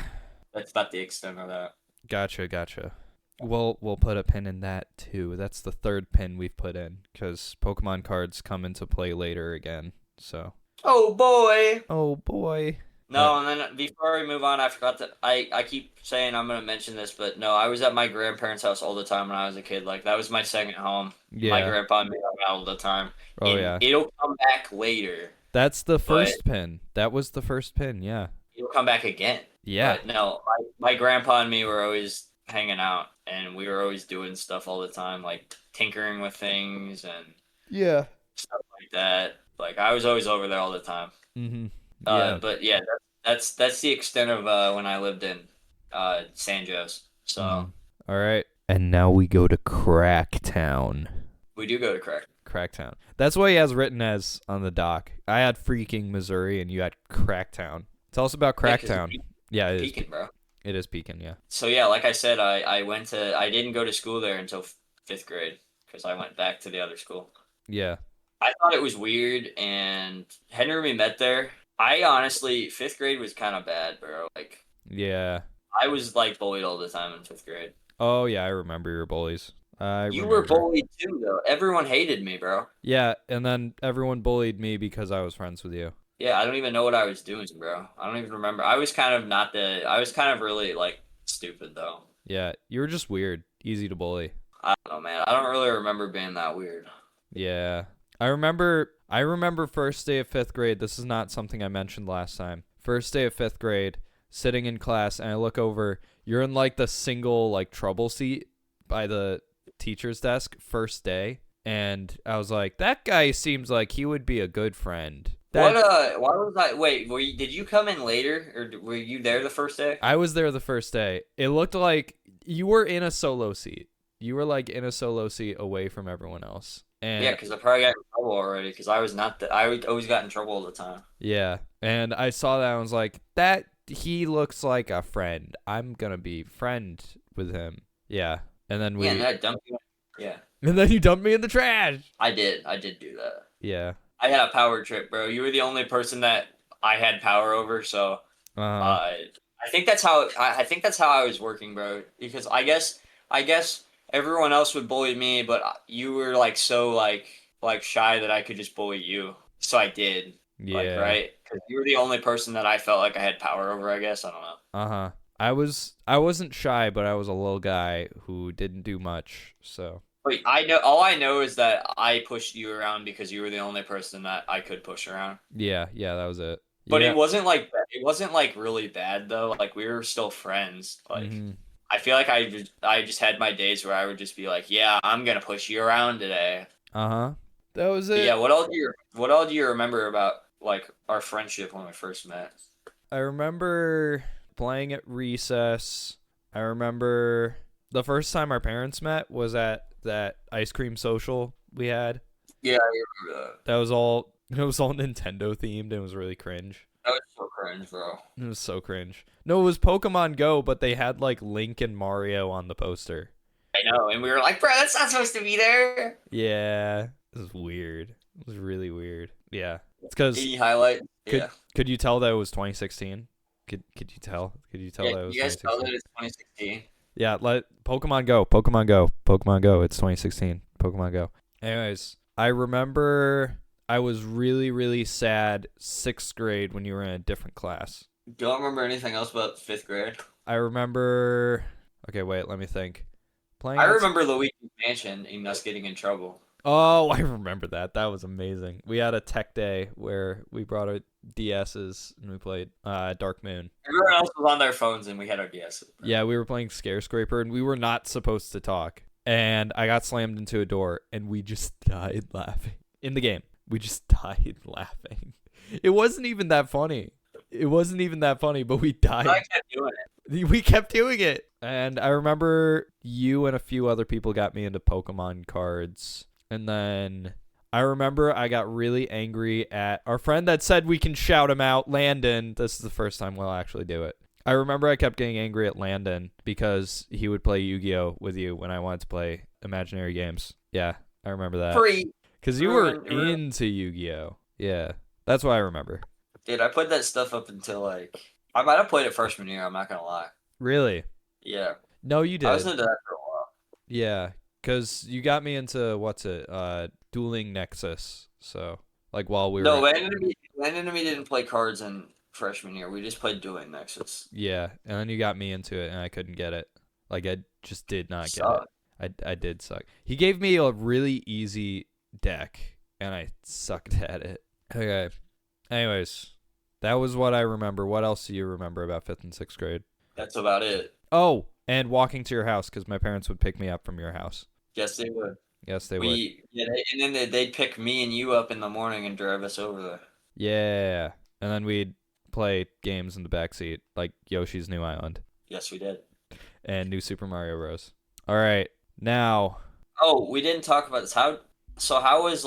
that's about the extent of that. Gotcha. We'll put a pin in that too. That's the third pin we've put in because Pokemon cards come into play later again. So. Oh boy. Oh boy. No, and then before we move on, I forgot that I keep saying I'm gonna mention this, but no, I was at my grandparents' house all the time when I was a kid. Like that was my second home. Yeah. My grandpa and me hung out all the time. Oh And yeah. it'll come back later. That's the first pin. That was the first pin. Yeah. It'll come back again. Yeah. But no, my grandpa and me were always hanging out, and we were always doing stuff all the time, like tinkering with things and Yeah. stuff like that. Like I was always over there all the time. Mm-hmm. Yeah. But yeah, that's the extent of when I lived in San Jose. So All right. And now we go to Cracktown. we do go to Cracktown. That's what he has written as on the doc. I had freaking Missouri, and you had Cracktown. Tell us about Cracktown. Yeah, it is. Pekin, bro. It is Pekin, yeah. So yeah, like I said, I didn't go to school there until fifth grade because I went back to the other school. Yeah. I thought it was weird, and Henry we met there. I honestly, fifth grade was kind of bad, bro. Like, Yeah. I was like bullied all the time in fifth grade. Oh, yeah, I remember your bullies. You were bullied too, though. Everyone hated me, bro. Yeah, and then everyone bullied me because I was friends with you. Yeah, I don't even know what I was doing, bro. I don't even remember. I was kind of really like stupid though. Yeah, you were just weird, easy to bully. I don't know, man. I don't really remember being that weird. Yeah. I remember first day of fifth grade. This is not something I mentioned last time. First day of fifth grade, sitting in class, and I look over. You're in like the single like trouble seat by the teacher's desk first day, and I was like, that guy seems like he would be a good friend. Why was I wait, did you come in later or were you there the first day? I was there the first day. It looked like you were in a solo seat. You were like in a solo seat away from everyone else. And yeah, because I probably got in trouble already because I was not I always got in trouble all the time. Yeah, and I saw that and I was like, that he looks like a friend. I'm gonna be friend with him. Yeah, and then we. Yeah, and I dumped you. Yeah. And then you dumped me in the trash. I did do that. Yeah. I had a power trip, bro. You were the only person that I had power over, so I think that's how I was working, bro. Because I guess everyone else would bully me, but you were like so like shy that I could just bully you. So I did. Yeah. Like, right? Because you were the only person that I felt like I had power over. I guess I don't know. I wasn't shy, but I was a little guy who didn't do much. So. Wait, all I know is that I pushed you around because you were the only person that I could push around. Yeah, that was it. But it wasn't like really bad though. Like we were still friends. Like I feel like I just had my days where I would just be like, yeah, I'm gonna push you around today. That was it. But yeah. What all do you remember about like our friendship when we first met? I remember playing at recess. I remember the first time our parents met was at that ice cream social we had. Yeah, I remember that. It was all Nintendo themed and it was really cringe. That was so cringe, bro. It was so cringe. No, it was Pokemon Go, but they had like Link and Mario on the poster. I know, and we were like, bro, that's not supposed to be there. Yeah, it was weird. It was really weird. Yeah, it's because any highlight. Could you tell that it was 2016? Could you tell? Could you tell that it was? You guys 2016? tell that it's 2016. Yeah, let Pokemon Go. Pokemon Go. Pokemon Go. It's 2016. Pokemon Go. Anyways, I remember I was really, really sad 6th grade when you were in a different class. Don't remember anything else about 5th grade. I remember. Okay, wait. Let me think. I remember Luigi's Mansion and us getting in trouble. Oh, I remember that. That was amazing. We had a tech day where we brought our DSs and we played Dark Moon. Everyone else was on their phones and we had our DSs. Yeah, we were playing Scare Scraper and we were not supposed to talk. And I got slammed into a door and we just died laughing. In the game, we just died laughing. It wasn't even that funny. But we died. I kept doing it. We kept doing it. And I remember you and a few other people got me into Pokemon cards. And then I remember I got really angry at our friend that said we can shout him out, Landon. This is the first time we'll actually do it. I remember I kept getting angry at Landon because he would play Yu-Gi-Oh! With you when I wanted to play imaginary games. Yeah, I remember that. Because you were into Yu-Gi-Oh! Yeah, that's what I remember. Dude, I played that stuff up until, I might have played it freshman year, I'm not going to lie. Really? Yeah. No, you did. I was into that for a while. Yeah, because you got me into, Dueling Nexus. So, while we were... No, Landon and me didn't play cards in freshman year. We just played Dueling Nexus. Yeah, and then you got me into it, and I couldn't get it. I just did not get it. I did suck. He gave me a really easy deck, and I sucked at it. Okay. Anyways, that was what I remember. What else do you remember about 5th and 6th grade? That's about it. Oh, and walking to your house because my parents would pick me up from your house. Yes, they would. Yes, they would. Yeah, and then they'd pick me and you up in the morning and drive us over there. Yeah, and then we'd play games in the backseat, like Yoshi's New Island. Yes, we did. And New Super Mario Bros. All right, now. Oh, we didn't talk about this. How was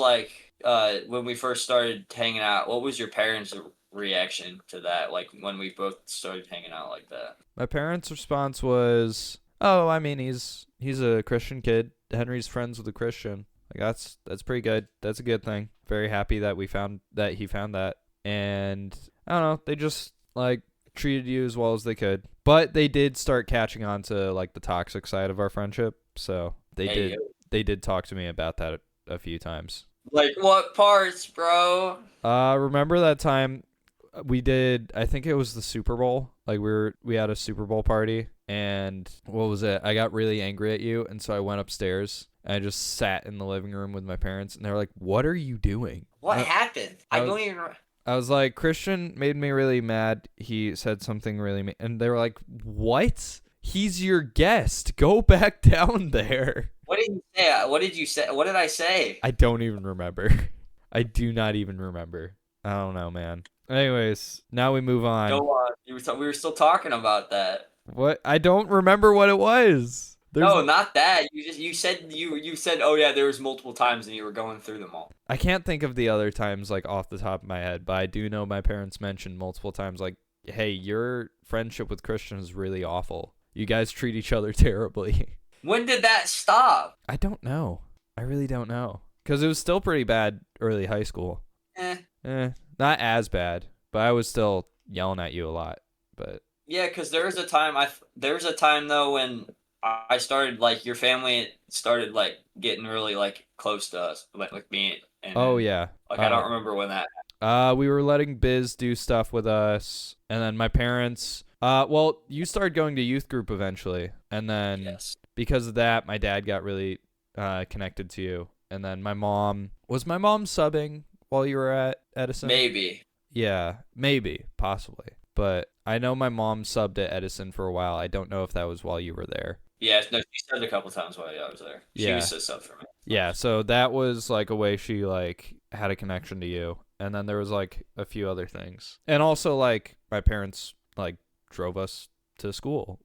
when we first started hanging out? What was your parents' reaction to that? When we both started hanging out like that. My parents' response was, "Oh, I mean, he's a Christian kid. Henry's friends with a Christian. That's pretty good. That's a good thing. Very happy that he found that. And I don't know. They just treated you as well as they could. But they did start catching on to the toxic side of our friendship. So they did talk to me about that a few times. Like what parts, bro? Remember that time we did? I think it was the Super Bowl. We had a Super Bowl party, and what was it? I got really angry at you, and so I went upstairs. And I just sat in the living room with my parents, and they were like, "What are you doing?" What happened? I don't even. I was like, Christian made me really mad. He said something really and they were like, "What? He's your guest. Go back down there." What did you say? What did you say? What did I say? I don't even remember. I do not even remember. I don't know, man. Anyways, now we move on. Go on. We were still talking about that. What? I don't remember what it was. No, not that. You said, oh yeah, there was multiple times and you were going through them all. I can't think of the other times off the top of my head, but I do know my parents mentioned multiple times hey, your friendship with Christian is really awful. You guys treat each other terribly. When did that stop? I don't know. I really don't know. Because it was still pretty bad early high school. Not as bad, but I was still yelling at you a lot. But yeah, because there was a time though when I started your family started getting really close to us, like me. And, oh yeah. I don't remember when that. We were letting Biz do stuff with us, and then my parents. Well, you started going to youth group eventually, and then because of that, my dad got really connected to you, and then my mom subbing while you were at Edison. Maybe. Yeah, maybe, possibly, but I know my mom subbed at Edison for a while. I don't know if that was while you were there. Yeah, no, she subbed a couple times while I was there. She used to sub for me. Yeah, so that was a way she had a connection to you, and then there was a few other things, and also my parents drove us to school,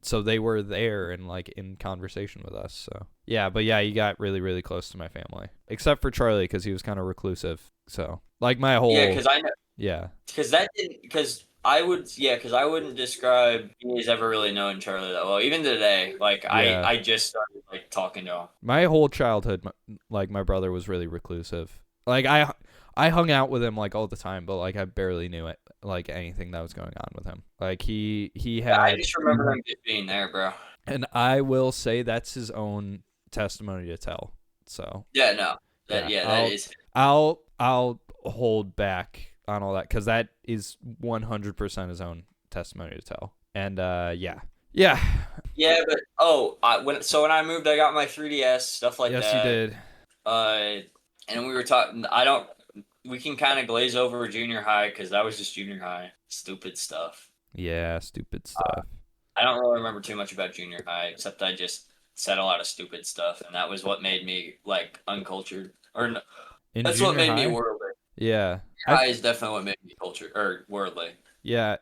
so they were there and in conversation with us. So yeah, but yeah, you got really, really close to my family, except for Charlie because he was kind of reclusive. So my whole because I know because I wouldn't describe me as ever really knowing Charlie that well. Even today, I just started talking to him. My whole childhood, my brother was really reclusive. I hung out with him all the time, but I barely knew it anything that was going on with him. He had. I just remember him just being there, bro. And I will say that's his own testimony to tell. So Yeah, no. That is. I'll hold back on all that because that is 100% his own testimony to tell. And yeah. Yeah, but when I moved, I got my 3DS, stuff like Yes, that. you did. And we were talking. We can kind of glaze over junior high because that was just junior high. Stupid stuff. Yeah, stupid stuff. I don't really remember too much about junior high, except I just said a lot of stupid stuff, and that was what made me like uncultured. That's what made me worldly. Yeah, Junior high is definitely what made me cultured or worldly. Yeah,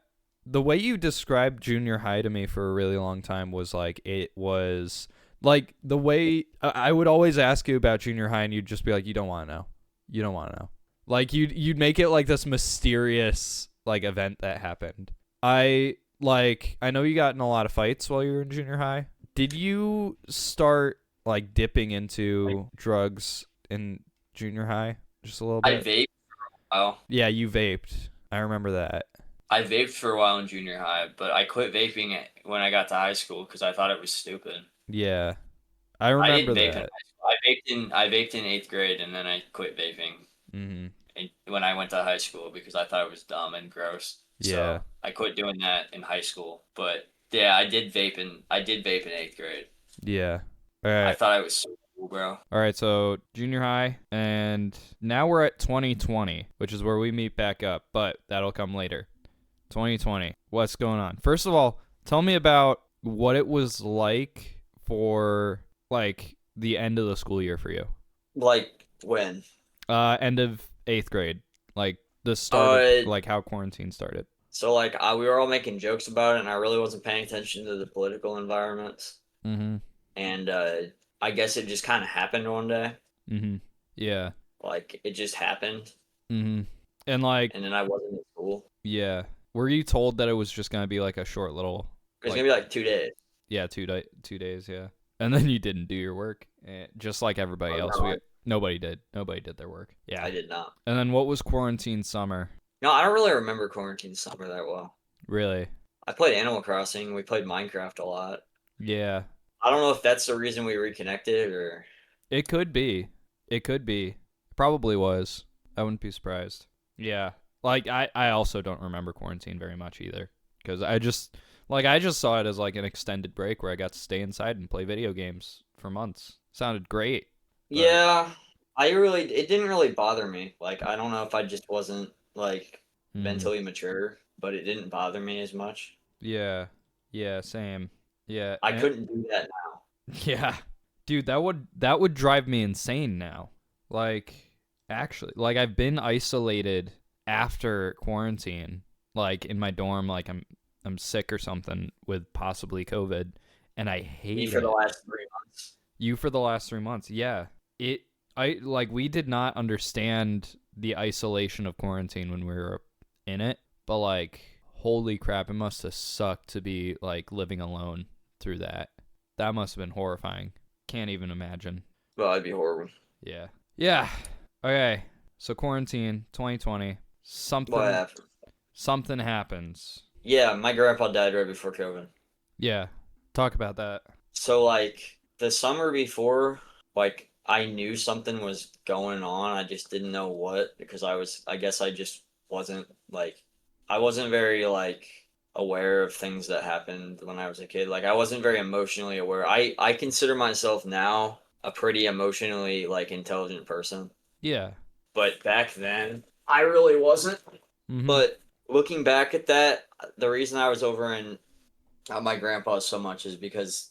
the way you described junior high to me for a really long time was like it was like the way I would always ask you about junior high, and you'd just be like, "You don't want to know. You don't want to know." Like you'd make it like this mysterious like event that happened. I know you got in a lot of fights while you were in junior high. Did you start like dipping into drugs in junior high just a little bit? I vaped for a while. Yeah, you vaped. I remember that. I vaped for a while in junior high, but I quit vaping when I got to high school because I thought it was stupid. Yeah, I remember I didn't vape that. in high school. I vaped in 8th grade, and then I quit vaping Mm-hmm. when I went to high school because I thought it was dumb and gross. Yeah. So I quit doing that in high school. But yeah, I did vape in 8th grade. Yeah. All right. I thought I was so cool, bro. All right, so junior high, and now we're at 2020, which is where we meet back up, but that'll come later. 2020, what's going on? First of all, tell me about what it was like for, like, the end of the school year for you. Like when? End of 8th grade. Like, the start of, like, how quarantine started. So, like, we were all making jokes about it, and I really wasn't paying attention to the political environments. Mm-hmm. And I guess it just kind of happened one day. Mm-hmm. Yeah. Like, it just happened. Mm-hmm. And, like... And then I wasn't in school. Yeah. Were you told that it was just going to be, like, a short little... It was going to be, like, 2 days. Yeah, 2 days, yeah. And then you didn't do your work, just like everybody else. Nobody did. Nobody did their work. Yeah. I did not. And then what was quarantine summer? No, I don't really remember quarantine summer that well. Really? I played Animal Crossing. We played Minecraft a lot. Yeah. I don't know if that's the reason we reconnected or... It could be. Probably was. I wouldn't be surprised. Yeah. Like, I also don't remember quarantine very much either. Because I just saw it as, like, an extended break where I got to stay inside and play video games for months. Sounded great. But... Yeah. It didn't really bother me. Like, I don't know if I just wasn't, like, mentally mature, but it didn't bother me as much. Yeah. Yeah, same. Yeah. I couldn't do that now. Yeah. Dude, that would drive me insane now. Like, actually, like, I've been isolated after quarantine, like, in my dorm, like, I'm sick or something with possibly COVID, and I hate it. You for the last 3 months. You for the last 3 months, yeah. We did not understand the isolation of quarantine when we were in it, but, like, holy crap, it must have sucked to be, like, living alone through that. That must have been horrifying. Can't even imagine. Well, it'd be horrible. Yeah. Yeah. Okay. So quarantine, 2020. Something happens. Yeah, my grandpa died right before COVID. Yeah. Talk about that. So, like, the summer before, like, I knew something was going on. I just didn't know what, because I guess I just wasn't, like, I wasn't very, like, aware of things that happened when I was a kid. Like, I wasn't very emotionally aware. I consider myself now a pretty emotionally, like, intelligent person. Yeah. But back then, I really wasn't. Mm-hmm. But looking back at that, the reason I was over in my grandpa's so much is because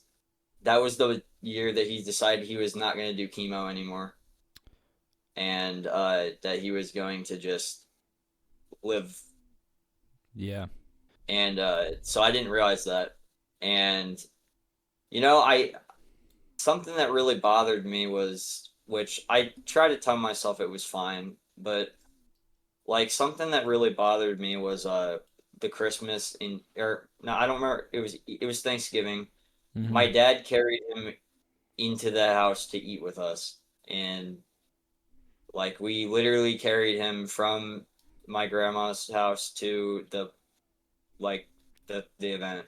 that was the year that he decided he was not going to do chemo anymore. And that he was going to just live. Yeah. And so I didn't realize that. And, you know, something that really bothered me was, which I tried to tell myself it was fine, but, like, something that really bothered me was the Christmas I don't remember, it was Thanksgiving. Mm-hmm. My dad carried him into the house to eat with us, and, like, we literally carried him from my grandma's house to the event.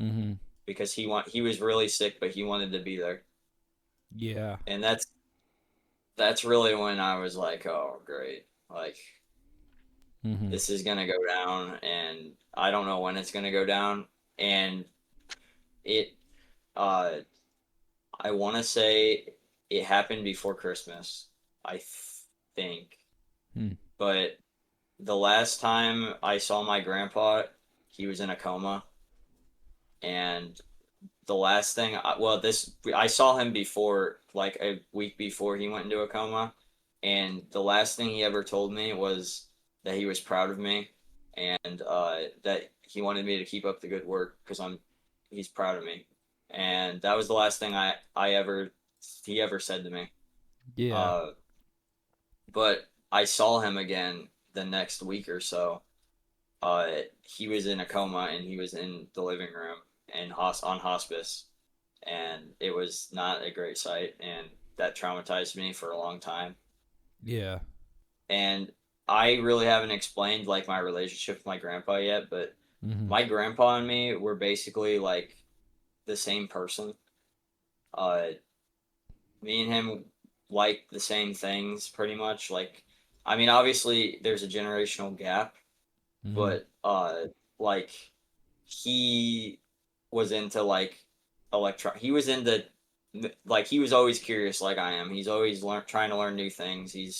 Mm-hmm. because he was really sick, but he wanted to be there. Yeah. And that's really when I was like, oh, great. Like, Mm-hmm. this is gonna go down, and I don't know when it's gonna go down. And it, uh, I want to say it happened before Christmas, I think. Hmm. But the last time I saw my grandpa, he was in a coma, and the last thing, I saw him before, like a week before he went into a coma, and the last thing he ever told me was that he was proud of me, and that he wanted me to keep up the good work because he's proud of me, and that was the last thing he ever said to me. Yeah. Uh, but I saw him again the next week or so. He was in a coma and he was in the living room and on hospice, and it was not a great sight, and that traumatized me for a long time. Yeah. And I really haven't explained like my relationship with my grandpa yet, but Mm-hmm. my grandpa and me were basically like the same person. Uh, Me and him like the same things pretty much. Like, I mean, obviously there's a generational gap, Mm-hmm. but like he was into like he was into like he was always curious like I am. He's always trying to learn new things. He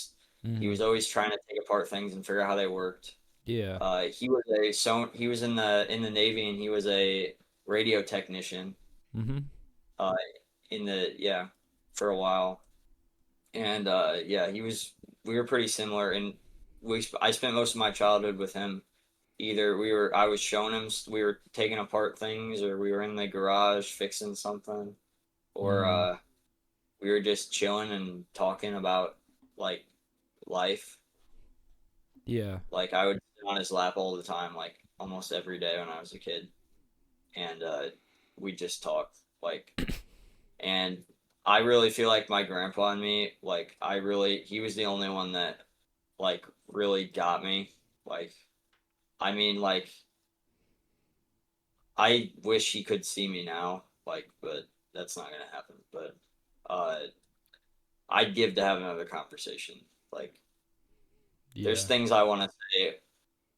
Mm-hmm. was always trying to take apart things and figure out how they worked. Yeah. He was in the Navy, and he was a radio technician Mm-hmm. uh in the yeah for a while. And yeah, we were pretty similar, and I spent most of my childhood with him. Either I was showing him, we were taking apart things, or we were in the garage fixing something, or Mm-hmm. we were just chilling and talking about like life. Yeah. Like, I would sit on his lap all the time, like almost every day when I was a kid, and we just talked like. And I really feel like my grandpa and me, like, he was the only one that like really got me. Like, I mean, like, I wish he could see me now, like, but that's not gonna happen. But uh, I'd give to have another conversation. Like, there's Yeah. things I want to say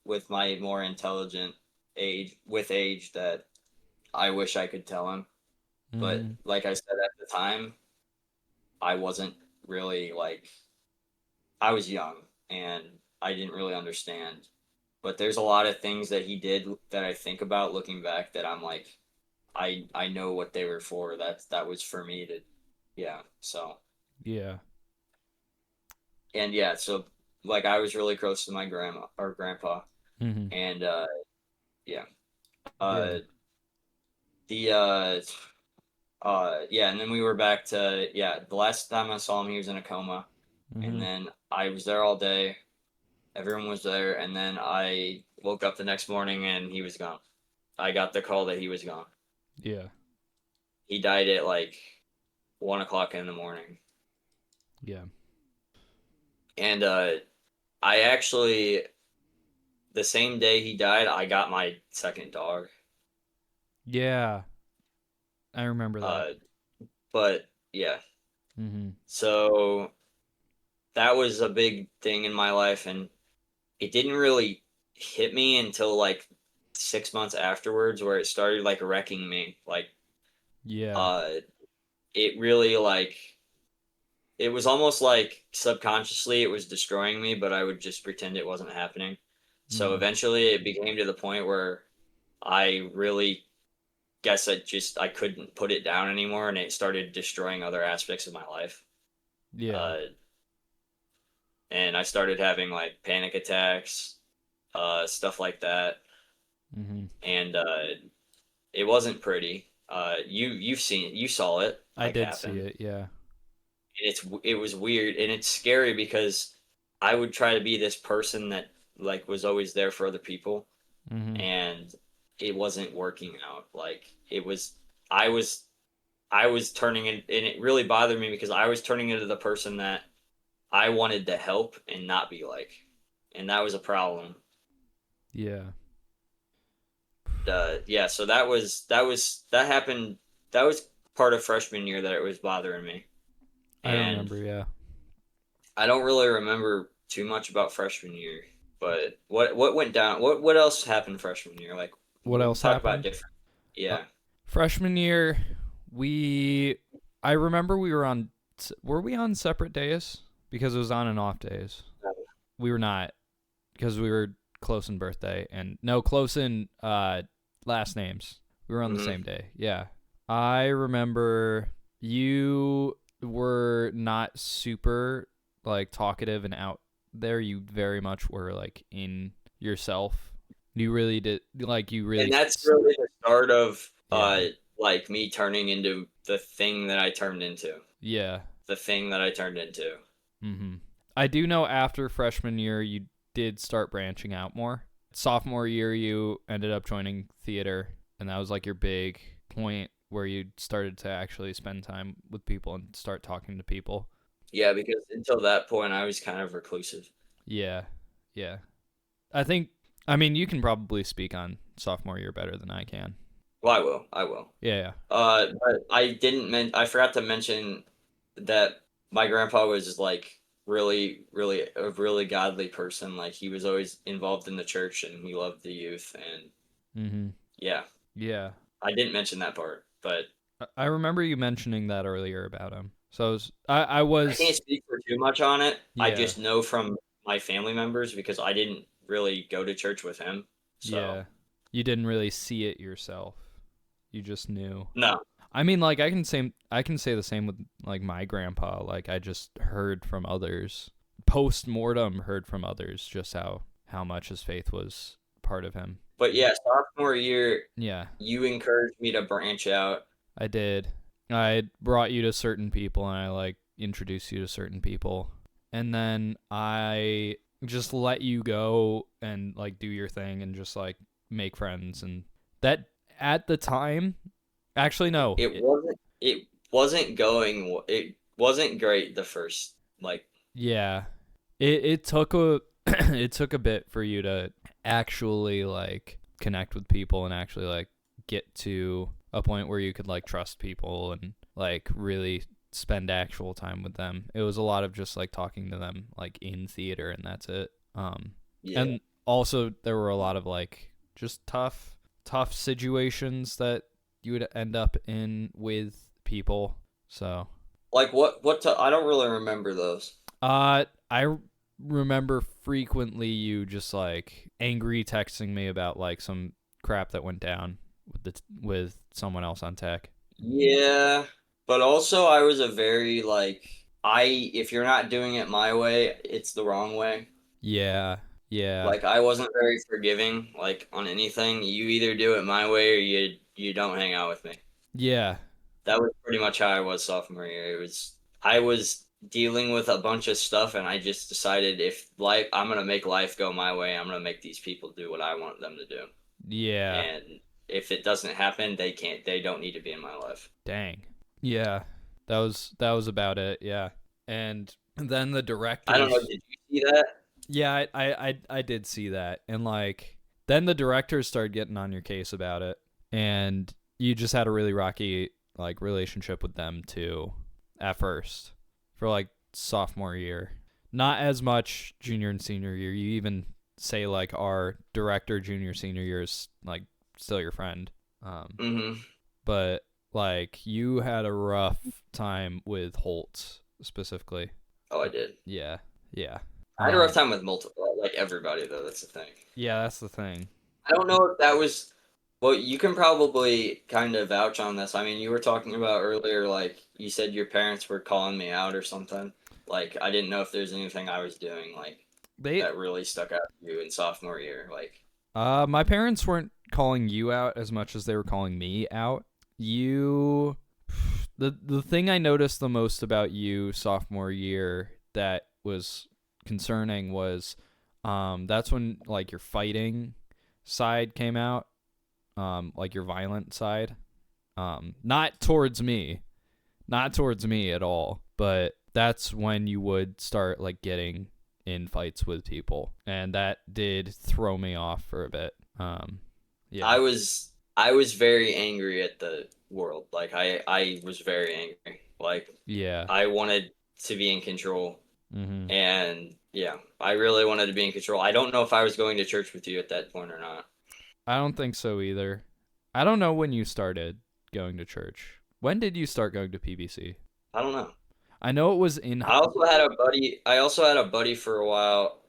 with my more intelligent age that I wish I could tell him. But Mm-hmm. like I said at the time, I wasn't really like I was young and I didn't really understand. But there's a lot of things that he did that I think about looking back that I'm like, I know what they were for. That was for me to, yeah. So, Yeah. and yeah, so like I was really close to my grandma or grandpa, Mm-hmm. and yeah, Yeah. uh, the yeah, and then we were back to yeah. The last time I saw him, he was in a coma, and Mm-hmm. then I was there all day. Everyone was there, and then I woke up the next morning and he was gone. I got the call that he was gone. Yeah. He died at like 1 o'clock in the morning, Yeah. and I actually the same day he died, I got my second dog. Yeah. I remember that. Uh, but yeah, Mm-hmm. so that was a big thing in my life, and it didn't really hit me until like 6 months afterwards, where it started like wrecking me. Like, Yeah. uh, it really like it was almost like subconsciously it was destroying me, but I would just pretend it wasn't happening. So Mm-hmm. eventually, it became to the point where I really guess I couldn't put it down anymore, and it started destroying other aspects of my life. Yeah. Uh, and I started having like panic attacks, stuff like that, Mm-hmm. and it wasn't pretty. You saw it I like did see happen, and it. Yeah. it was weird and it's scary because I would try to be this person that like was always there for other people, Mm-hmm. and it wasn't working out. Like, I was I was turning in, and it really bothered me because I was turning into the person that I wanted to help and not be like, and that was a problem. Yeah. yeah, so that happened. That was part of freshman year that it was bothering me. I And remember, yeah. I don't really remember too much about freshman year, but what went down? What else happened freshman year? Like, What else talk about happened? different. Yeah. Freshman year, I remember were we on separate days? Because it was on and off days. We were not, because we were close in birthday, and no, close in last names. We were on the same day. Yeah. I remember you were not super like talkative and out there. You very much were like in yourself. You really did, like, you really. And that's really the start of Yeah. like me turning into the thing that I turned into. Yeah. The thing that I turned into. Mm-hmm. I do know after freshman year you did start branching out more. Sophomore year you ended up joining theater, and that was like your big point where you started to actually spend time with people and start talking to people. Yeah, because until that point I was kind of reclusive. Yeah. Yeah. I mean, you can probably speak on sophomore year better than I can. Well, I will. I will. Yeah. But I forgot to mention that my grandpa was like really, really a really godly person. Like he was always involved in the church and he loved the youth and Mm-hmm. yeah. Yeah. I didn't mention that part, but I remember you mentioning that earlier about him. So I can't speak for too much on it. I Yeah. just know from my family members because I didn't really go to church with him. So Yeah. You didn't really see it yourself. You just knew. no. I mean, like, I can say the same with like my grandpa. Like, I just heard from others, post mortem, heard from others just how much his faith was part of him. But yeah, sophomore year Yeah, you encouraged me to branch out. I did. I brought you to certain people, and I like introduced you to certain people, and then I just let you go and like do your thing and just like make friends. And that, at the time, actually no, It wasn't going it wasn't great the first like yeah, it took a it took a bit for you to actually like connect with people and actually like get to a point where you could like trust people and like really spend actual time with them. It was a lot of just like talking to them like in theater, and that's it. yeah. And also there were a lot of like just tough situations that you would end up in with people. So Like I don't really remember those. I remember frequently you just like angry texting me about like some crap that went down with someone else on tech. Yeah, but also I was a very like I if you're not doing it my way, it's the wrong way. Yeah, yeah, Like I wasn't very forgiving like on anything. You either do it my way or you don't hang out with me. yeah, That was pretty much how I was sophomore year. I was dealing with a bunch of stuff and I just decided if life I'm gonna make life go my way, I'm gonna make these people do what I want them to do. yeah. And if it doesn't happen, they don't need to be in my life. Dang. Yeah, that was about it. Yeah, and then the I don't know, directors. did you see that? Yeah, I did see that, and like then the directors started getting on your case about it, and you just had a really rocky like relationship with them too, at first, for like sophomore year. Not as much junior and senior year. You even say like our director junior senior year is like still your friend. Mm-hmm. But like you had a rough time with Holtz specifically. Oh, I did. Yeah, yeah. I had a rough time with multiple, like everybody though. That's the thing. Yeah, that's the thing. I don't know if that was. Well, you can probably kind of vouch on this. I mean, you were talking about earlier, like you said your parents were calling me out or something. Like I didn't know if there's anything I was doing like They that really stuck out to you in sophomore year. Like, my parents weren't calling you out as much as they were calling me out. You the thing I noticed the most about you sophomore year that was concerning was that's when like your fighting side came out, like your violent side, not towards me at all, but that's when you would start like getting in fights with people, and that did throw me off for a bit. Yeah. I was very angry at the world. Like I was very angry. Like Yeah. I wanted to be in control. Mm-hmm. And yeah, I really wanted to be in control. I don't know if I was going to church with you at that point or not. I don't think so either. I don't know when you started going to church. When did you start going to PBC? I don't know. I know it was in. I also had a buddy. I also had a buddy for a while.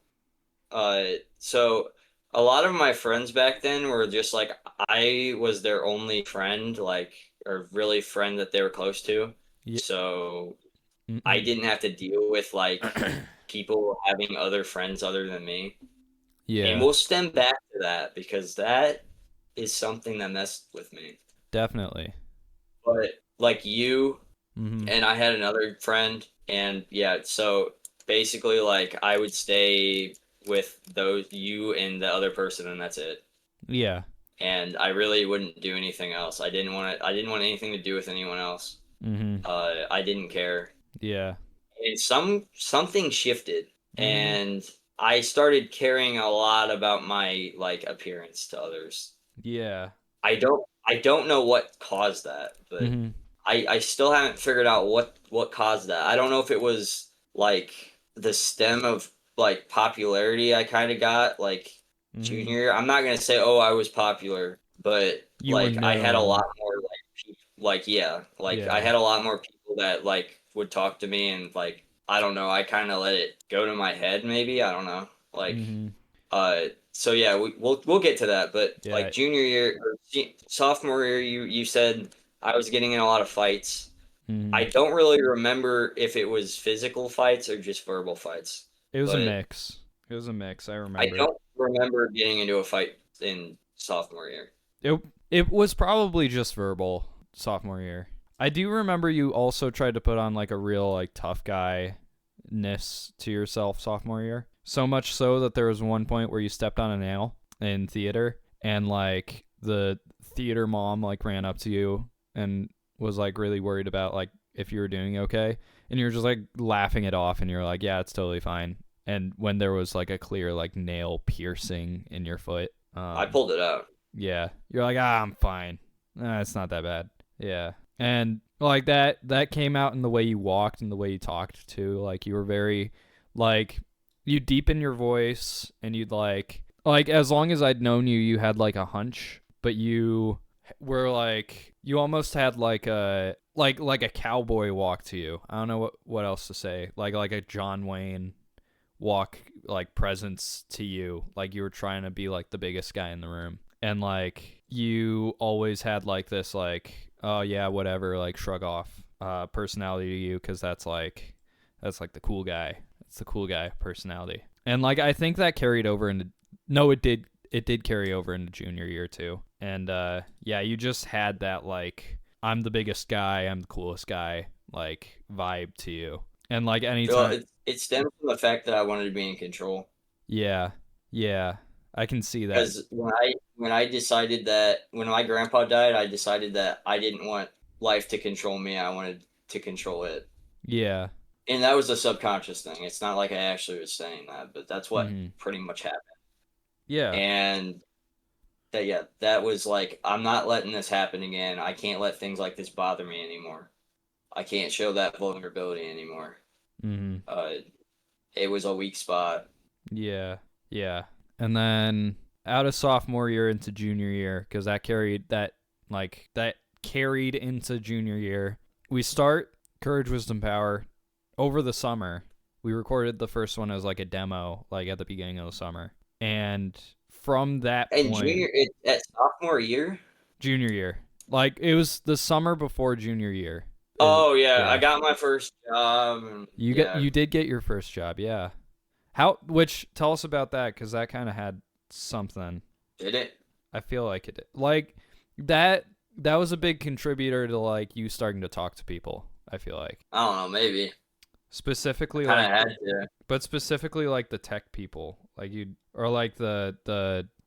So a lot of my friends back then were just like I was their only friend, like or really friend that they were close to. Yeah. So I Mm-mm. didn't have to deal with like people having other friends other than me. And Yeah, we'll stem back to that because that is something that messed with me. definitely. But like you Mm-hmm. and I had another friend, and yeah, so basically, like I would stay with those you and the other person, and that's it. Yeah. And I really wouldn't do anything else. I didn't want to. I didn't want anything to do with anyone else. Mm-hmm. I didn't care. Yeah. And something shifted, Mm-hmm. and I started caring a lot about my like appearance to others. Yeah. I don't know what caused that, but Mm-hmm. I still haven't figured out what caused that. I don't know if it was like the stem of like popularity I kind of got like Mm-hmm. junior year. I'm not gonna say oh I was popular, but You were like I had a known. lot more like yeah, like I Yeah. had a lot more people that like would talk to me and like I don't know, I kind of let it go to my head maybe, I don't know. Like Mm-hmm. so yeah, we'll get to that, but like Yeah. junior year or sophomore year you said I was getting in a lot of fights. Mm-hmm. I don't really remember if it was physical fights or just verbal fights, It was a but mix. It was a mix. I I remember. don't remember getting into a fight in sophomore year. It it was probably just verbal sophomore year. I do remember you also tried to put on like a real like tough guy ness to yourself sophomore year. So much so that there was one point where you stepped on a nail in theater and like the theater mom like ran up to you and was like really worried about like if you were doing okay and you were just like laughing it off and you're like yeah it's totally fine and when there was like a clear like nail piercing in your foot I pulled it out. yeah you're like I'm fine it's not that bad yeah and like that came out in the way you walked and the way you talked too like you were very like you deepen your voice and you'd like as long as I'd known you you had like a hunch but you were like you almost had like a cowboy walk to you. I don't know what else to say. Like a John Wayne walk like presence to you. Like you were trying to be like the biggest guy in the room. And like you always had like this like oh yeah whatever like shrug off personality to you cuz that's like the cool guy. It's the cool guy personality. And like I think that carried over into no it did carry over into junior year too. And yeah, you just had that like I'm the biggest guy, I'm the coolest guy like vibe to you. And like Well, anytime it stemmed from the fact that I wanted to be in control. yeah. Yeah. I can see that. Because when I decided that when my grandpa died, I decided that I didn't want life to control me. I wanted to control it. Yeah. And that was a subconscious thing. It's not like I actually was saying that, but that's what Mhm. pretty much happened. Yeah. And that yeah, that was like I'm not letting this happen again. I can't let things like this bother me anymore. I can't show that vulnerability anymore. Mhm. Uh, it was a weak spot. Yeah. Yeah. And then out of sophomore year into junior year cuz that carried into junior year. We start Courage Wisdom Power over the summer. We recorded the first one as like a demo like at the beginning of the summer. And from that And point at sophomore year. junior year. Like it was the summer before junior year. Oh yeah, I Yeah. got my first job. And yeah, You did get your first job, yeah. How which tell us about that cuz that kind of had something. did it? I feel like it did. Like that was a big contributor to like you starting to talk to people, I feel like. I don't know. Maybe I Specifically kind like of had to. but specifically like the tech people. Like you or like the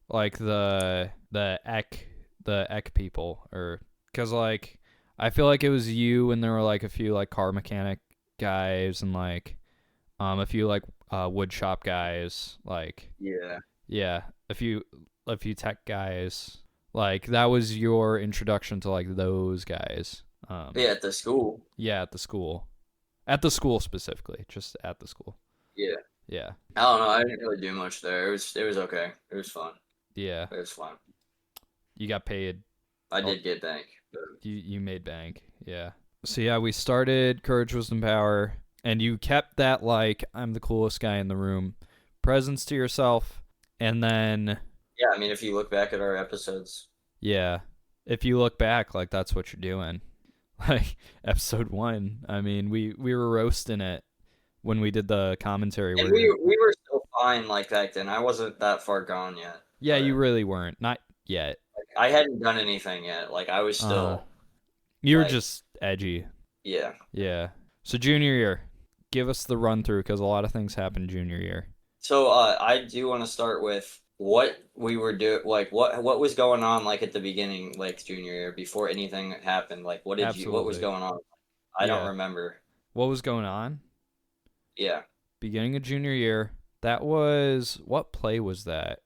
like the ec people or cuz like I feel like it was you and there were like a few like car mechanic guys and like a few like wood shop guys like Yeah. yeah, a few tech guys Like that was your introduction to like those guys. Yeah, at the school. Yeah, at the school. At the school specifically, just at the school. Yeah. Yeah. I don't know. I didn't really do much there. It was okay. It was fun. Yeah. It was fun. You got paid. I did get bank. But... You made bank. Yeah. So yeah, we started Courage, Wisdom, Power, and you kept that like I'm the coolest guy in the room presence to yourself, and then yeah, I mean, if you look back at our episodes, yeah, if you look back, like that's what you're doing. Like episode 1, I mean, we were roasting it when we did the commentary. And we were still fine like back then. I wasn't that far gone yet. Yeah, you really weren't. Not yet. Like, I hadn't done anything yet. Like I was still. You were just edgy. Yeah. Yeah. So junior year, give us the run through because a lot of things happened junior year. So I do want to start with what we were doing, like what was going on, like at the beginning, like junior year, before anything happened. Like what was going on? I don't remember. What was going on? Yeah. Beginning of junior year. That was, what play was that?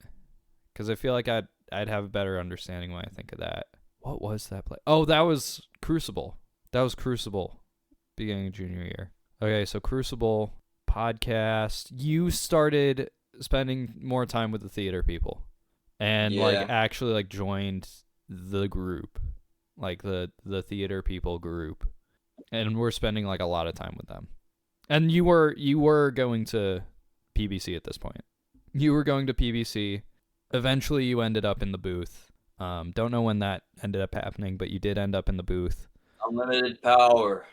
Because I feel like I'd have a better understanding when I think of that. What was that play? Oh, that was Crucible. Beginning of junior year. Okay, so Crucible, podcast. You started spending more time with the theater people. And like actually like joined the group. Like the theater people group. And we're spending like a lot of time with them. And you were going to PBC at this point. You were going to PBC. Eventually you ended up in the booth. Don't know when that ended up happening, but you did end up in the booth. Unlimited power.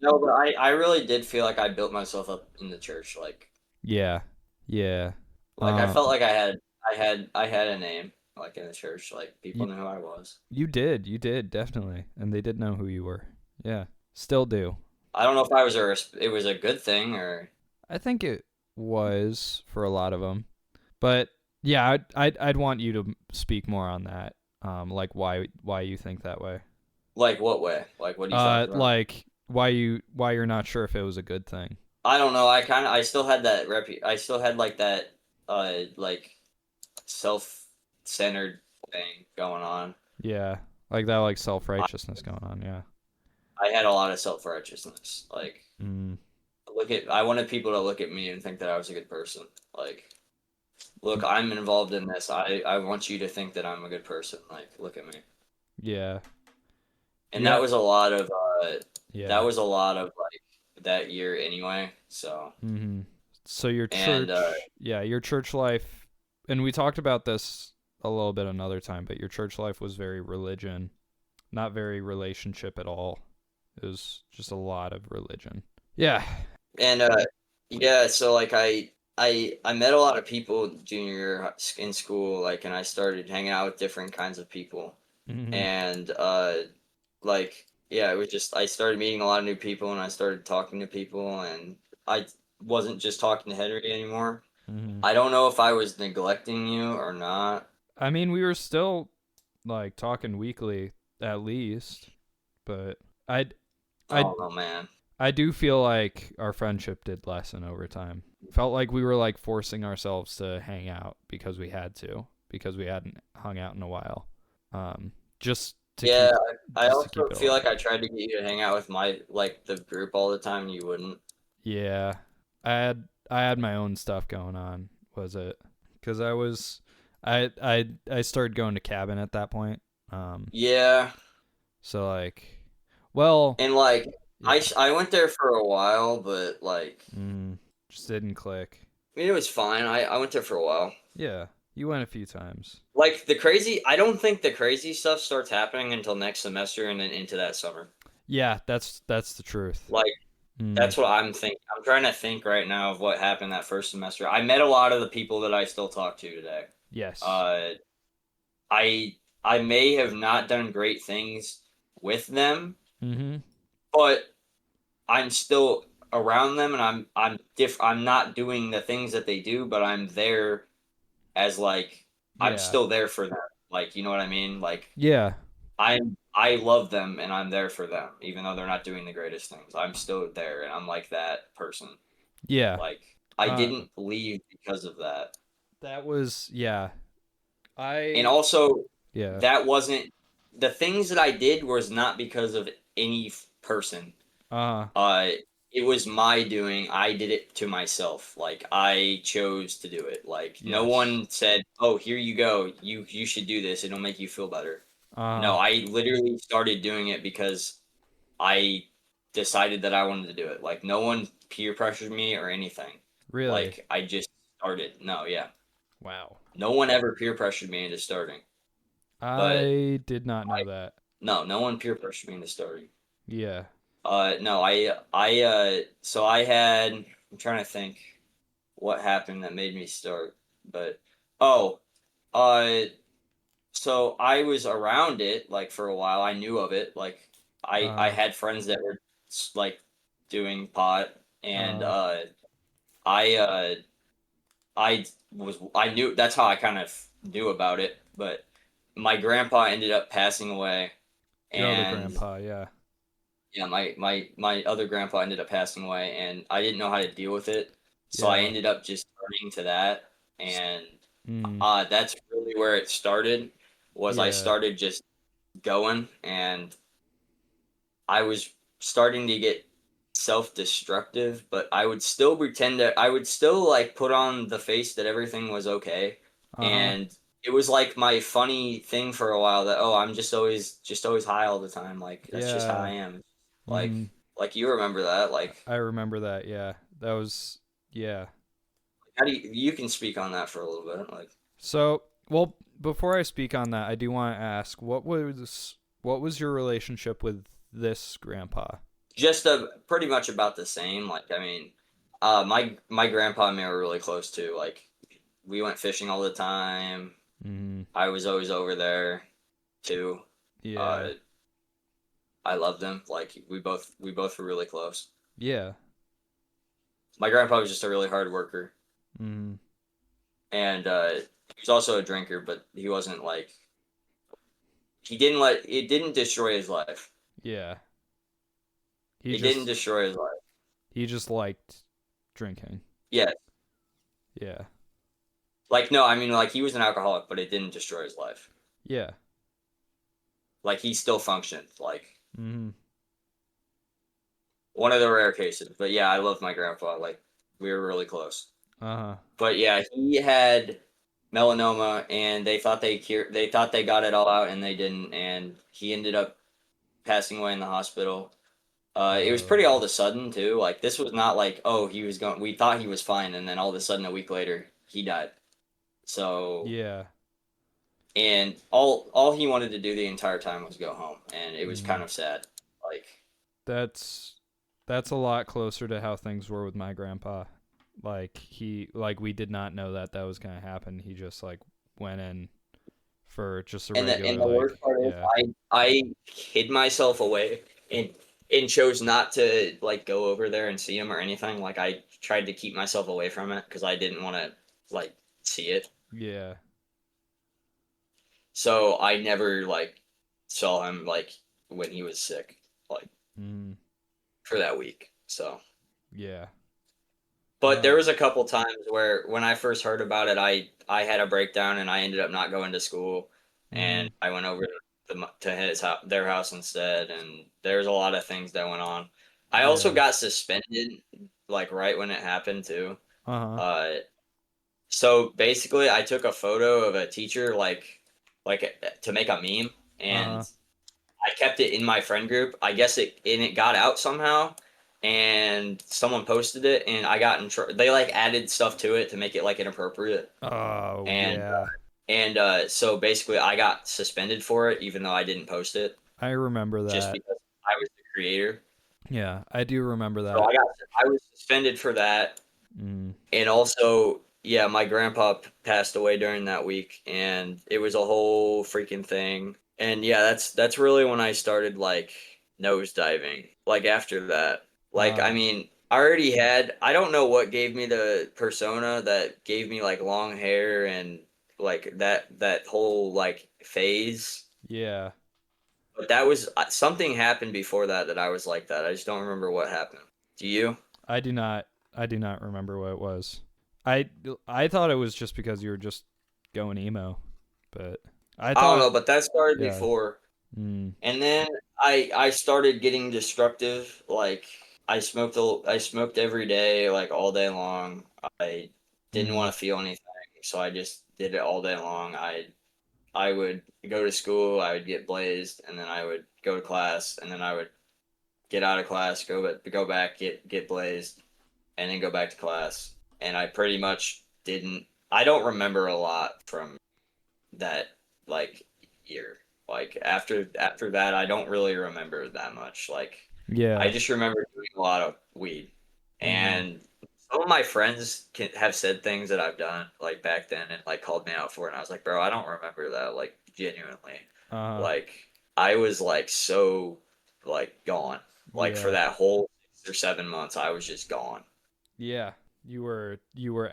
No, but I really did feel like I built myself up in the church. Like yeah. Like I felt like I had a name, like in the church. Like people knew who I was. You did definitely, and they did know who you were. Yeah, still do. I don't know if it was a good thing or. I think it was for a lot of them, but yeah, I'd want you to speak more on that. Like why you think that way? Like what way? Like what do you think about? Like why you're not sure if it was a good thing. I don't know. I still had that I still had like that like self-centered thing going on. Yeah, like that like self-righteousness going on. Yeah. I had a lot of self-righteousness. Like I wanted people to look at me and think that I was a good person. Like, look, I'm involved in this. I want you to think that I'm a good person. Like, look at me. Yeah. And that was a lot of that was a lot of like that year anyway. So. Mm-hmm. So your church, your church life, and we talked about this a little bit another time, but your church life was very religion, not very relationship at all. It was just a lot of religion. Yeah. And so like I met a lot of people junior year in school, like, and I started hanging out with different kinds of people. Mm-hmm. And it was just I started meeting a lot of new people, and I started talking to people, and I wasn't just talking to Henry anymore. Mm-hmm. I don't know if I was neglecting you or not. I mean, we were still like talking weekly at least, but I don't know, man. I do feel like our friendship did lessen over time. Felt like we were like forcing ourselves to hang out because we had to, because we hadn't hung out in a while. I also feel like I tried to get you to hang out with the group all the time, and you wouldn't. Yeah, I had my own stuff going on. Was it? Because I started going to cabin at that point. Yeah. So like, well. And like. Yeah. I went there for a while, but like just didn't click. I mean, it was fine. I went there for a while. Yeah, you went a few times. Like I don't think the crazy stuff starts happening until next semester and then into that summer. Yeah, that's the truth. Like that's what I'm thinking. I'm trying to think right now of what happened that first semester. I met a lot of the people that I still talk to today. Yes. I may have not done great things with them. Mm-hmm. But I'm still around them, and I'm not doing the things that they do, but I'm there as like I'm still there for them. Like, you know what I mean? Like, yeah, I love them, and I'm there for them, even though they're not doing the greatest things. I'm still there, and I'm like that person. Yeah, like I didn't leave because of that. That was And also, Yeah. that wasn't the things that I did was not because of any person. Uh. Uh, it was my doing. I did it to myself. Like I chose to do it. Like no Yes. one said, "Oh, here you go. You should do this. It'll make you feel better." No, Uh. I literally started doing it because I decided that I wanted to do it. Like no one peer pressured me or anything. Really? Like I just started. No, yeah. Wow. No one ever peer pressured me into starting. But I did not know that. no one peer pressured me into starting. Yeah. No, so I had, I'm trying to think what happened that made me start, but, oh, uh, so I was around it, like, for a while, I knew of it, like, I Uh. had friends that were, like, doing pot, and, Uh. I, uh, I knew, that's how I kind of knew about it, but my grandpa ended up passing away, Your other and grandpa. Yeah. yeah, my other grandpa ended up passing away, and I didn't know how to deal with it, so I Yeah. ended up just turning to that, S- and Mm. that's really where it started. Was I Yeah. started just going, and I was starting to get self-destructive, but I would still pretend that I would still like put on the face that everything was okay, Uh huh. and it was like my funny thing for a while that, oh, I'm just always high all the time, like that's just how I Yeah. am. like Mm. like you remember that, like I remember that. Yeah. That was. Yeah. how do you can speak on that for a little bit, like So, well, before I speak on that, I do want to ask what was your relationship with this grandpa? just pretty much about the same. Like I mean, my grandpa and me were really close too. Like we went fishing all the time. Mm. I was always over there too. Yeah. Uh, I loved him. Like we both were really close. Yeah. My grandpa was just a really hard worker, Mm. and he was also a drinker, but he wasn't like he didn't let it didn't destroy his life. Yeah. He It didn't just destroy his life. he just liked drinking. Yeah, Yeah. like no, I mean like he was an alcoholic, but it didn't destroy his life. Yeah. Like he still functioned. Like Mm. one of the rare cases. But yeah, I love my grandpa. Like we were really close. Uh-huh. But yeah, he had melanoma, and they thought they got it all out, and they didn't, and he ended up passing away in the hospital. It was pretty all Oh. of a sudden too. Like this was not like, oh, he was going. We thought he was fine, and then all of a sudden a week later he died. So Yeah. and all he wanted to do the entire time was go home, and it was kind Mm. of sad. Like That's that's a lot closer to how things were with my grandpa. Like we did not know that was going to happen. He just like went in for just a and regular the worst part is yeah. I hid myself away and chose not to like go over there and see him or anything. Like I tried to keep myself away from it because I didn't want to like see it. Yeah. So I never like saw him like when he was sick, like Mm. for that week. So Yeah. but there Oh. was a couple times where when I first heard about it, I had a breakdown and I ended up not going to school, and Mhm. I went over to his house, their house instead, and there's a lot of things that went on. I also Yeah. got suspended like right when it happened too. Uh-huh. Uh, so basically, I took a photo of a teacher to make a meme, and Uh-huh. I kept it in my friend group. I guess it got out somehow, and someone posted it, and I got in trouble. They like added stuff to it to make it like inappropriate, Oh, and yeah. so basically I got suspended for it, even though I didn't post it, I remember just that. because I was the creator. Yeah, I do remember So that. I was suspended for that, Mm. and also yeah, my grandpa passed away during that week, and it was a whole freaking thing. And yeah, that's really when I started like nosediving. Like after that, like I Uh mean, I don't know what gave me the persona that gave me like long hair and like that whole like phase. yeah. But that was something happened before that I was like that. I just don't remember what happened. Do you? I do not remember what it was. I I thought it was just because you were just going emo, but I don't know, thought, but that started yeah. before. Mm, And then I started getting destructive. Like I smoked every day, like all day long. I didn't mm, want to feel anything, so I just did it all day long. I would go to school, I would get blazed, and then I would go to class, and then I would get out of class, go back, get blazed, and then go back to class. And I pretty much didn't. I don't remember a lot from that like year. Like after that, I don't really remember that much. Like I yeah. just remember doing a lot of weed, Mm-hmm. and some of my friends have said things that I've done like back then and like called me out for it. And I was like, bro, I don't remember that. Like genuinely, Uh-huh. like I was like so like gone. Like for Yeah. that whole 6 or 7 months, I was just gone. Yeah. You were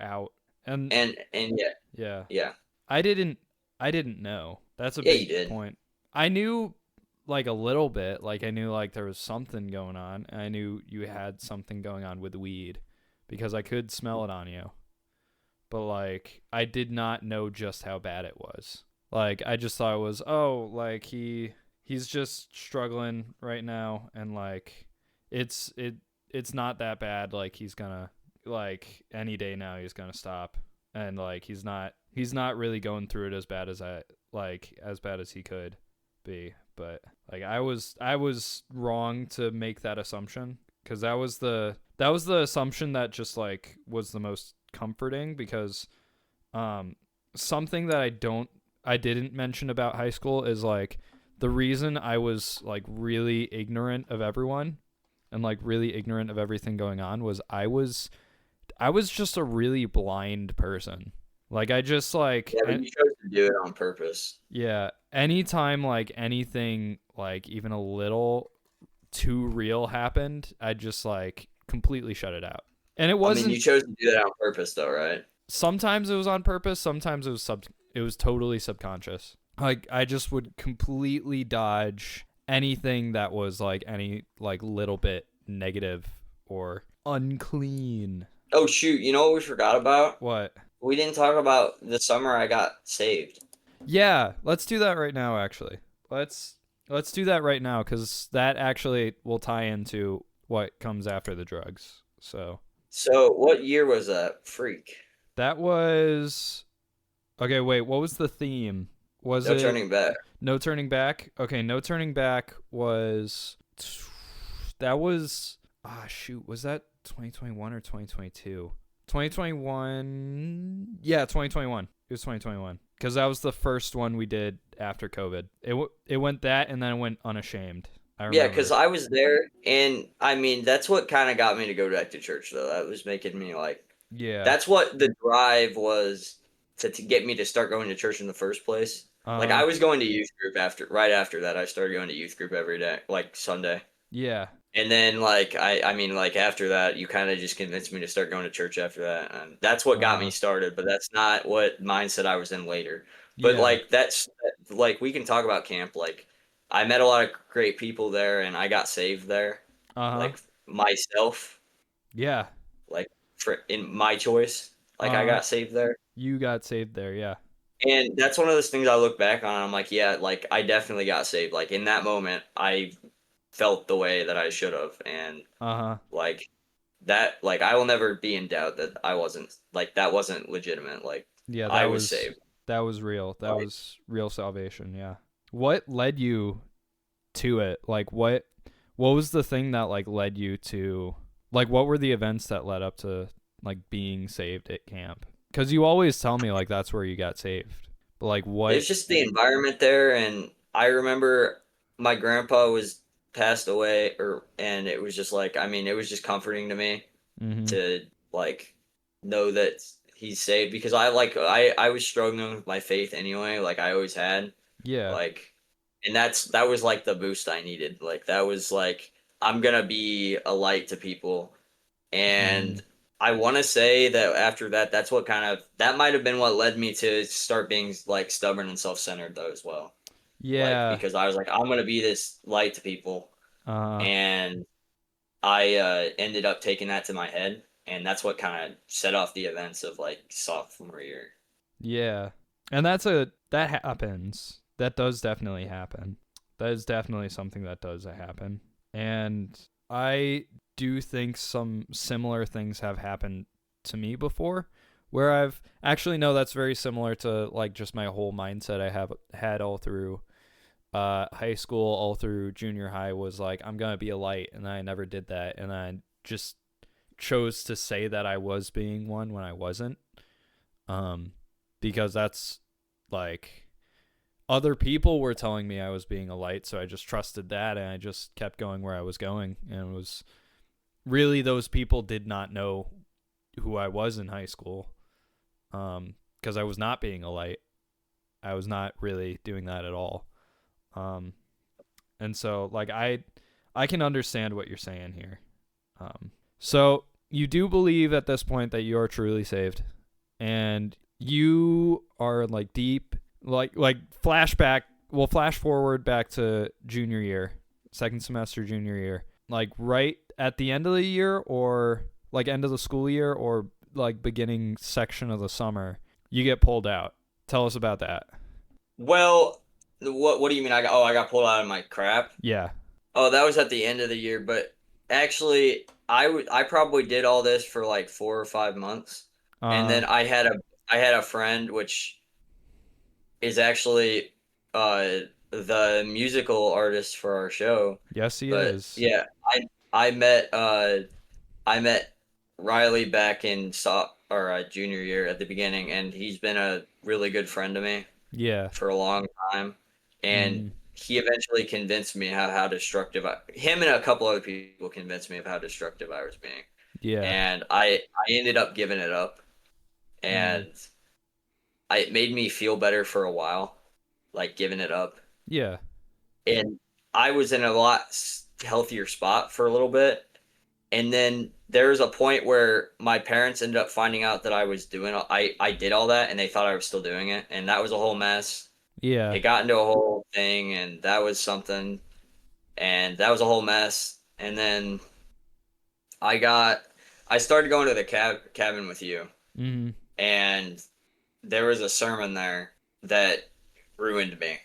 out. And And yeah, yeah. yeah, I didn't I didn't know. That's a yeah, you big did. point. I knew like a little bit, like I knew like there was something going on. And I knew you had something going on with weed because I could smell it on you. But like I did not know just how bad it was. Like I just thought it was, oh, like he's just struggling right now and like it's not that bad, like he's gonna like any day now he's gonna stop and like he's not really going through it as bad as as bad as he could be. But like I was wrong to make that assumption because that was the assumption that just like was the most comforting because um something that I didn't mention about high school is like the reason I was like really ignorant of everyone and like really ignorant of everything going on was I was just a really blind person. Like I just like Yeah, but you chose to do it on purpose. yeah, anytime like anything like even a little too real happened, I just like completely shut it out. And it I mean, you wasn't chose to do that on purpose, though, right? sometimes it was on purpose, sometimes it was totally subconscious. Like I just would completely dodge anything that was like any like little bit negative or unclean. Oh shoot! You know what we forgot about? What? We didn't talk about the summer I got saved. Yeah, let's do that right now actually. Let's do that right now cuz that actually will tie into what comes after the drugs. So, So, what year was that? Freak. that was okay, wait, what was the theme? Was No it turning back. No Turning Back? Okay, No Turning Back was that was shoot, was that 2021 or 2022? 2021. Yeah, 2021. It was 2021 cuz that was the first one we did after COVID. It went that and then it went Unashamed. I Yeah, because remember. I was there, and I mean, that's what kind of got me to go back to church, though. That was making me like, Yeah. that's what the drive was to get me to start going to church in the first place. Like, Uh I was going to youth group right after that. I started going to youth group every day, like Sunday. yeah. And then like I mean like after that you kind of just convinced me to start going to church after that, and that's what got me Uh started, but that's not what mindset I was in later. But yeah. like that's like we can talk about camp. Like I met a lot of great people there and I got saved there. Uh-huh. Like myself, Yeah. like for in my choice, like I Uh got saved there. you got saved there, yeah. And that's one of those things I look back on. I'm like, yeah, like I definitely got saved. Like in that moment, I felt the way that I should have, and Uh-huh. like that, like I will never be in doubt that I wasn't like that wasn't legitimate. Like Yeah, I was saved. that was real. That Like was real salvation, yeah. What led you to it? Like what was the thing that like led you to like what were the events that led up to like being saved at camp? Cuz you always tell me like that's where you got saved. But like what it's just the environment there, and I remember my grandpa was passed away, or and it was just like I mean it was just comforting to me Mhm. to like know that he's saved because I was struggling with my faith anyway, like I always had. Yeah. Like and that was like the boost I needed. Like that was like I'm gonna be a light to people. Mhm. And I want to say that after that, that's what kind of that might have been what led me to start being like stubborn and self-centered though as well. Like Yeah. because I was like I'm gonna be this light to people, Uh and I ended up taking that to my head, and that's what kind of set off the events of like sophomore year. yeah. And that happens. That does definitely happen. That is definitely something that does happen. And I do think some similar things have happened to me before, where I've actually, no, that's very similar to like just my whole mindset I have had all through high school, all through junior high, was like, I'm gonna be a light, and I never did that, and I just chose to say that I was being one when I wasn't, because that's like, other people were telling me I was being a light, so I just trusted that, and I just kept going where I was going. And it was really, those people did not know who I was in high school, because I was not being a light. I was not really doing that at all. And so like I can understand what you're saying here. So you do believe at this point that you are truly saved, and you are like deep, like flashback. We'll flash forward back to junior year, second semester junior year, like right at the end of the year, or like end of the school year, or like beginning section of the summer, you get pulled out. Tell us about that. Well, what do you mean? I got pulled out of my crap. Yeah. Oh, that was at the end of the year, but actually, I probably did all this for like 4 or 5 months, and then I had a friend, which is actually the musical artist for our show. Yes, he But is. yeah, I met I met Riley back in junior year at the beginning, and he's been a really good friend to me Yeah. for a long time, and he eventually convinced me how destructive him and a couple other people convinced me of how destructive I was being. Yeah. And I ended up giving it up, and it made me feel better for a while, like giving it up. Yeah. And I was in a lot healthier spot for a little bit. And then there was a point where my parents ended up finding out that I did all that, and they thought I was still doing it, and that was a whole mess. Yeah. It got into a whole thing, and that was something, and that was a whole mess. And then I started going to the cabin with you, and there was a sermon there that ruined me.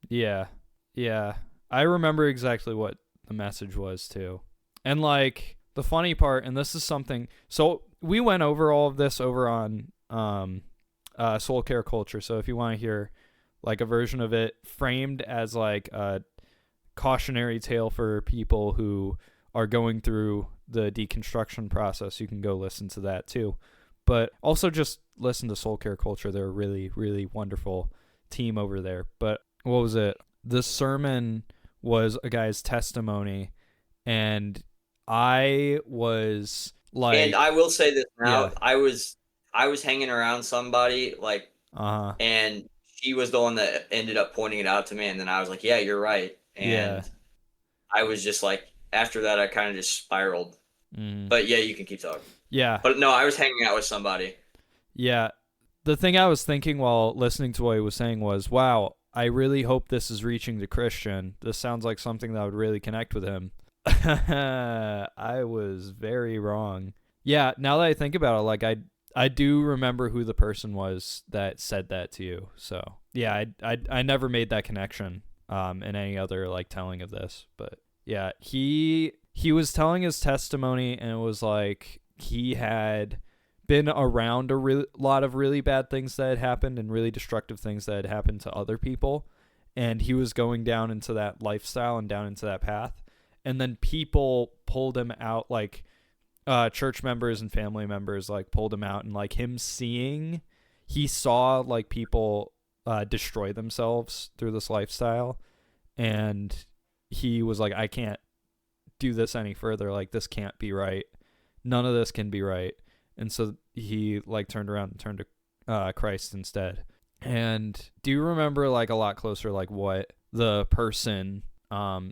Yeah. Yeah. I remember exactly what the message was too. And like the funny part, and this is something, so we went over all of this over on Soul Care Culture. So if you want to hear like a version of it framed as like a cautionary tale for people who are going through the deconstruction process, you can go listen to that too. But also just listen to Soul Care Culture. They're a really, really wonderful team over there. But what was it? The sermon was a guy's testimony, and I was like, and I will say this now, yeah. I was hanging around somebody like, and she was the one that ended up pointing it out to me, and then I was like, yeah, you're right. And I was just like, after that, I kind of just spiraled. But yeah, you can keep talking. Yeah. But no, I was hanging out with somebody. Yeah. The thing I was thinking while listening to what he was saying was, wow, I really hope this is reaching the Christian. This sounds like something that would really connect with him. I was very wrong. Yeah, now that I think about it, like I do remember who the person was that said that to you. So yeah, I never made that connection in any other like telling of this. But yeah, he was telling his testimony, and it was like he had been around a lot of really bad things that had happened and really destructive things that had happened to other people, and he was going down into that lifestyle and down into that path. And then people pulled him out, like church members and family members like pulled him out, and like he saw like people destroy themselves through this lifestyle, and he was like, I can't do this any further. Like, this can't be right. None of this can be right. And so he like turned around and turned to Christ instead. And do you remember like a lot closer like what the person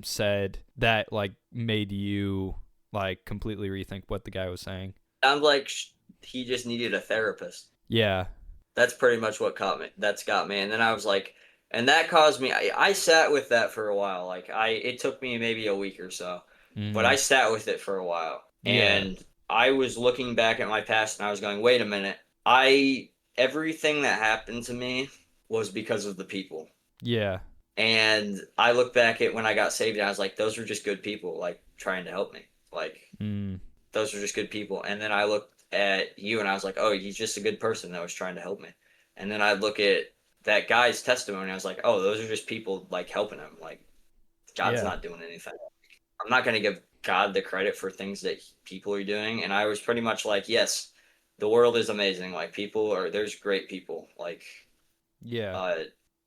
said that like made you like completely rethink what the guy was saying? I'm like, he just needed a therapist. Yeah. That's pretty much what got me. And then I was like, and that caused me, I sat with that for a while. Like it took me maybe a week or so, but I sat with it for a while. And I was looking back at my past, and I was going, wait a minute. Everything that happened to me was because of the people. Yeah. And I look back at when I got saved and I was like, those were just good people, like trying to help me. Like those were just good people. And then I looked at you and I was like, oh, he's just a good person that was trying to help me. And then I look at that guy's testimony. I was like, oh, those are just people like helping him. Like God's not doing anything. I'm not going to give God the credit for things that people are doing. And I was pretty much like, yes, the world is amazing. Like there's great people. Like, Yeah.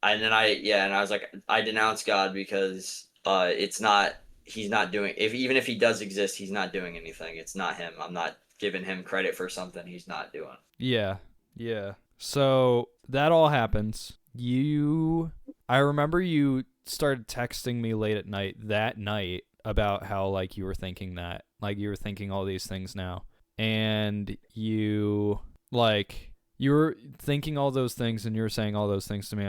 and I was like, I denounce God because he's not doing, even if he does exist, he's not doing anything. It's not him. I'm not giving him credit for something he's not doing. Yeah. Yeah. So that all happens. I remember you started texting me late at night that night about how like you were thinking all these things now. And you were thinking all those things and you were saying all those things to me.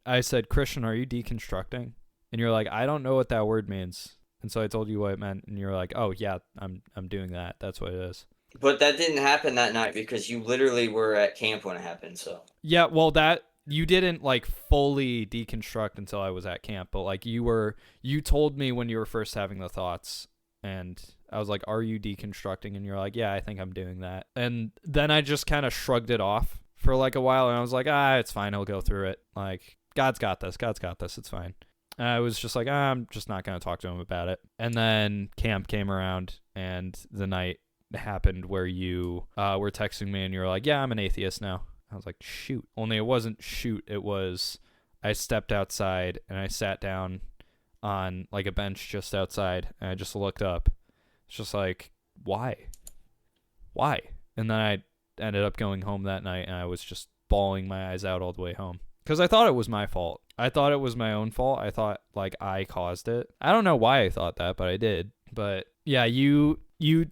I said, Christian, are you deconstructing? And you're like, I don't know what that word means. And so I told you what it meant, and you're like, oh yeah, I'm doing that. That's what it is. But that didn't happen that night because you literally were at camp when it happened. So yeah, well, that you didn't like fully deconstruct until I was at camp, but like you told me when you were first having the thoughts, and I was like, are you deconstructing? And you're like, yeah, I think I'm doing that. And then I just kind of shrugged it off for like a while, and I was like, it's fine, I'll go through it. Like, God's got this, it's fine. And I was just like, I'm just not going to talk to him about it. And then camp came around, and the night happened where you were texting me, and you were like, yeah, I'm an atheist now. I was like, shoot. Only it wasn't shoot, it was I stepped outside, and I sat down on like a bench just outside, and I just looked up. It's just like, why? And then I ended up going home that night, and I was just bawling my eyes out all the way home. Because I thought it was my fault. I thought it was my own fault. I thought, like, I caused it. I don't know why I thought that, but I did. But, yeah, you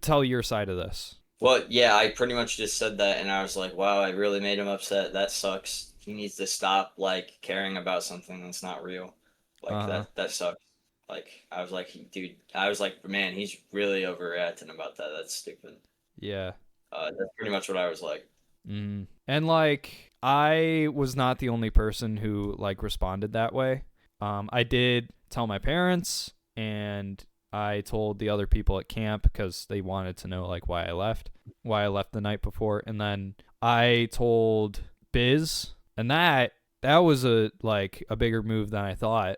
tell your side of this. Well, yeah, I pretty much just said that, and I was like, wow, I really made him upset. That sucks. He needs to stop, like, caring about something that's not real. Like, that sucks. Like, I was like, man, he's really overreacting about that. That's stupid. Yeah. That's pretty much what I was like. Mm. And, like, I was not the only person who, like, responded that way. I did tell my parents, and I told the other people at camp because they wanted to know, like, why I left the night before. And then I told Biz, and that was a bigger move than I thought.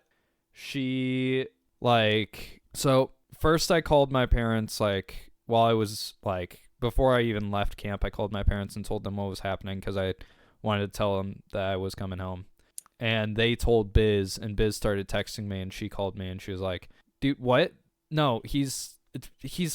She, like, so first I called my parents, like, while I was, like, before I even left camp, I called my parents and told them what was happening because I wanted to tell them that I was coming home. And they told Biz, and Biz started texting me, and she called me, and she was like, dude, what? No, he's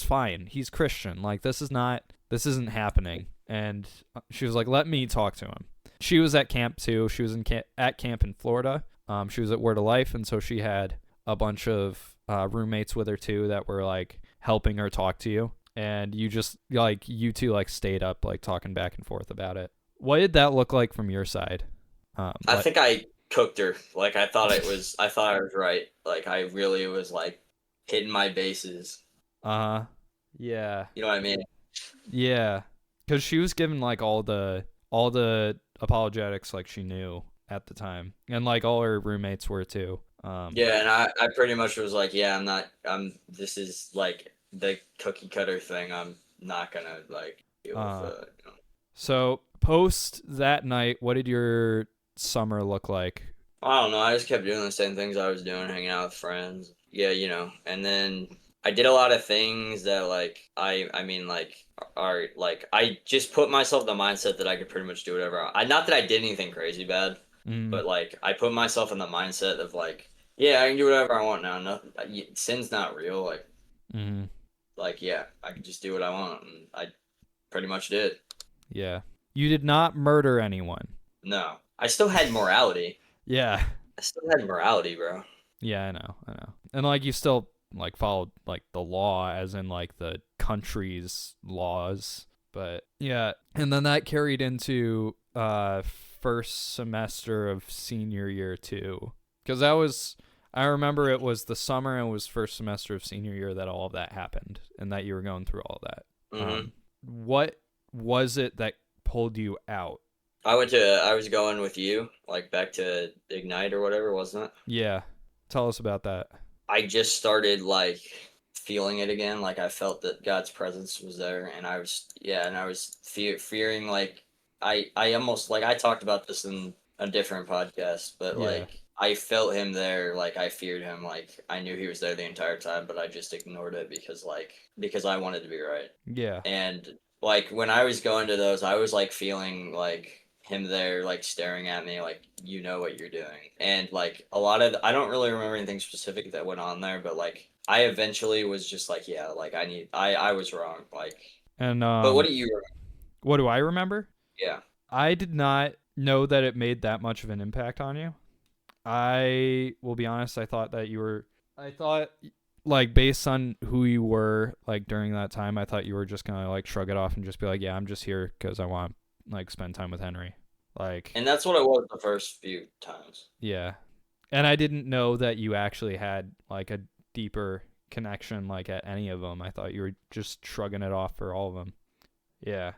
fine. He's Christian. Like, this isn't happening. And she was like, let me talk to him. She was at camp too. She was at camp in Florida. She was at Word of Life, and so she had a bunch of roommates with her too that were like helping her talk to you. And you just like you two like stayed up like talking back and forth about it. What did that look like from your side? I think I cooked her. Like I thought I was right. Like I really was like hitting my bases. Yeah. You know what I mean? Yeah. Because she was giving like all the apologetics like she knew at the time, and like all her roommates were too. Yeah, and I pretty much was like, yeah, this is like the cookie cutter thing. I'm not gonna like deal with it. You know? So post that night, what did your summer look like? I don't know. I just kept doing the same things I was doing, hanging out with friends. Yeah, you know. And then I did a lot of things that like I mean like are like I just put myself in the mindset that I could pretty much do whatever. Not that I did anything crazy bad, but like I put myself in the mindset of like, yeah, I can do whatever I want now. Nothing, sin's not real. Like, like yeah, I can just do what I want, and I pretty much did. Yeah, you did not murder anyone. No, I still had morality. Yeah, I still had morality, bro. Yeah, I know, and like you still like followed like the law, as in like the country's laws. But yeah, and then that carried into first semester of senior year too, because that was, I remember it was the summer and it was first semester of senior year that all of that happened, and that you were going through all of that. What was it that pulled you out I was going with you, like back to Ignite or whatever, wasn't it? Yeah. Tell us about that. I just started like feeling it again. Like I felt that God's presence was there, and I was fearing like I almost like I talked about this in a different podcast, but Yeah. like I felt him there. Like I feared him. Like I knew he was there the entire time, but I just ignored it because I wanted to be right. Yeah. And like when I was going to those, I was like feeling like him there, like staring at me, like you know what you're doing. And like a lot of I don't really remember anything specific that went on there, but like I eventually was just like, yeah, like I was wrong. Like, And but what do you remember? what do I remember? Yeah. I did not know that it made that much of an impact on you. I will be honest, I thought like based on who you were like during that time, I thought you were just gonna like shrug it off and just be like, yeah, I'm just here because I want like spend time with Henry. Like, And that's what it was the first few times. yeah. And I didn't know that you actually had like a deeper connection like at any of them. I thought you were just shrugging it off for all of them. Yeah.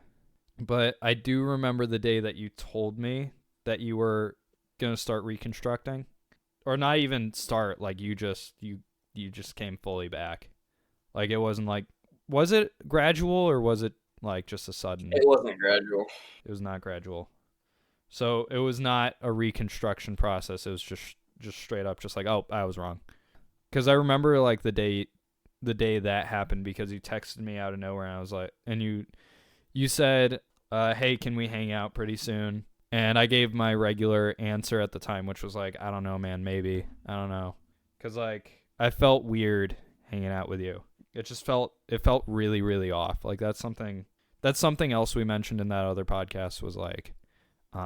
But I do remember the day that you told me that you were going to start reconstructing, or not even start, like you just came fully back. Like it wasn't like, was it gradual or was it like just a sudden? It wasn't gradual. It was not gradual. So it was not a reconstruction process. It was just straight up just like, oh, I was wrong. Cuz I remember like the day that happened because you texted me out of nowhere and I was like, and you said, hey, can we hang out pretty soon? And I gave my regular answer at the time, which was like, I don't know, man, maybe. I don't know. Cuz like I felt weird hanging out with you. It felt really really off. Like that's something else we mentioned in that other podcast was like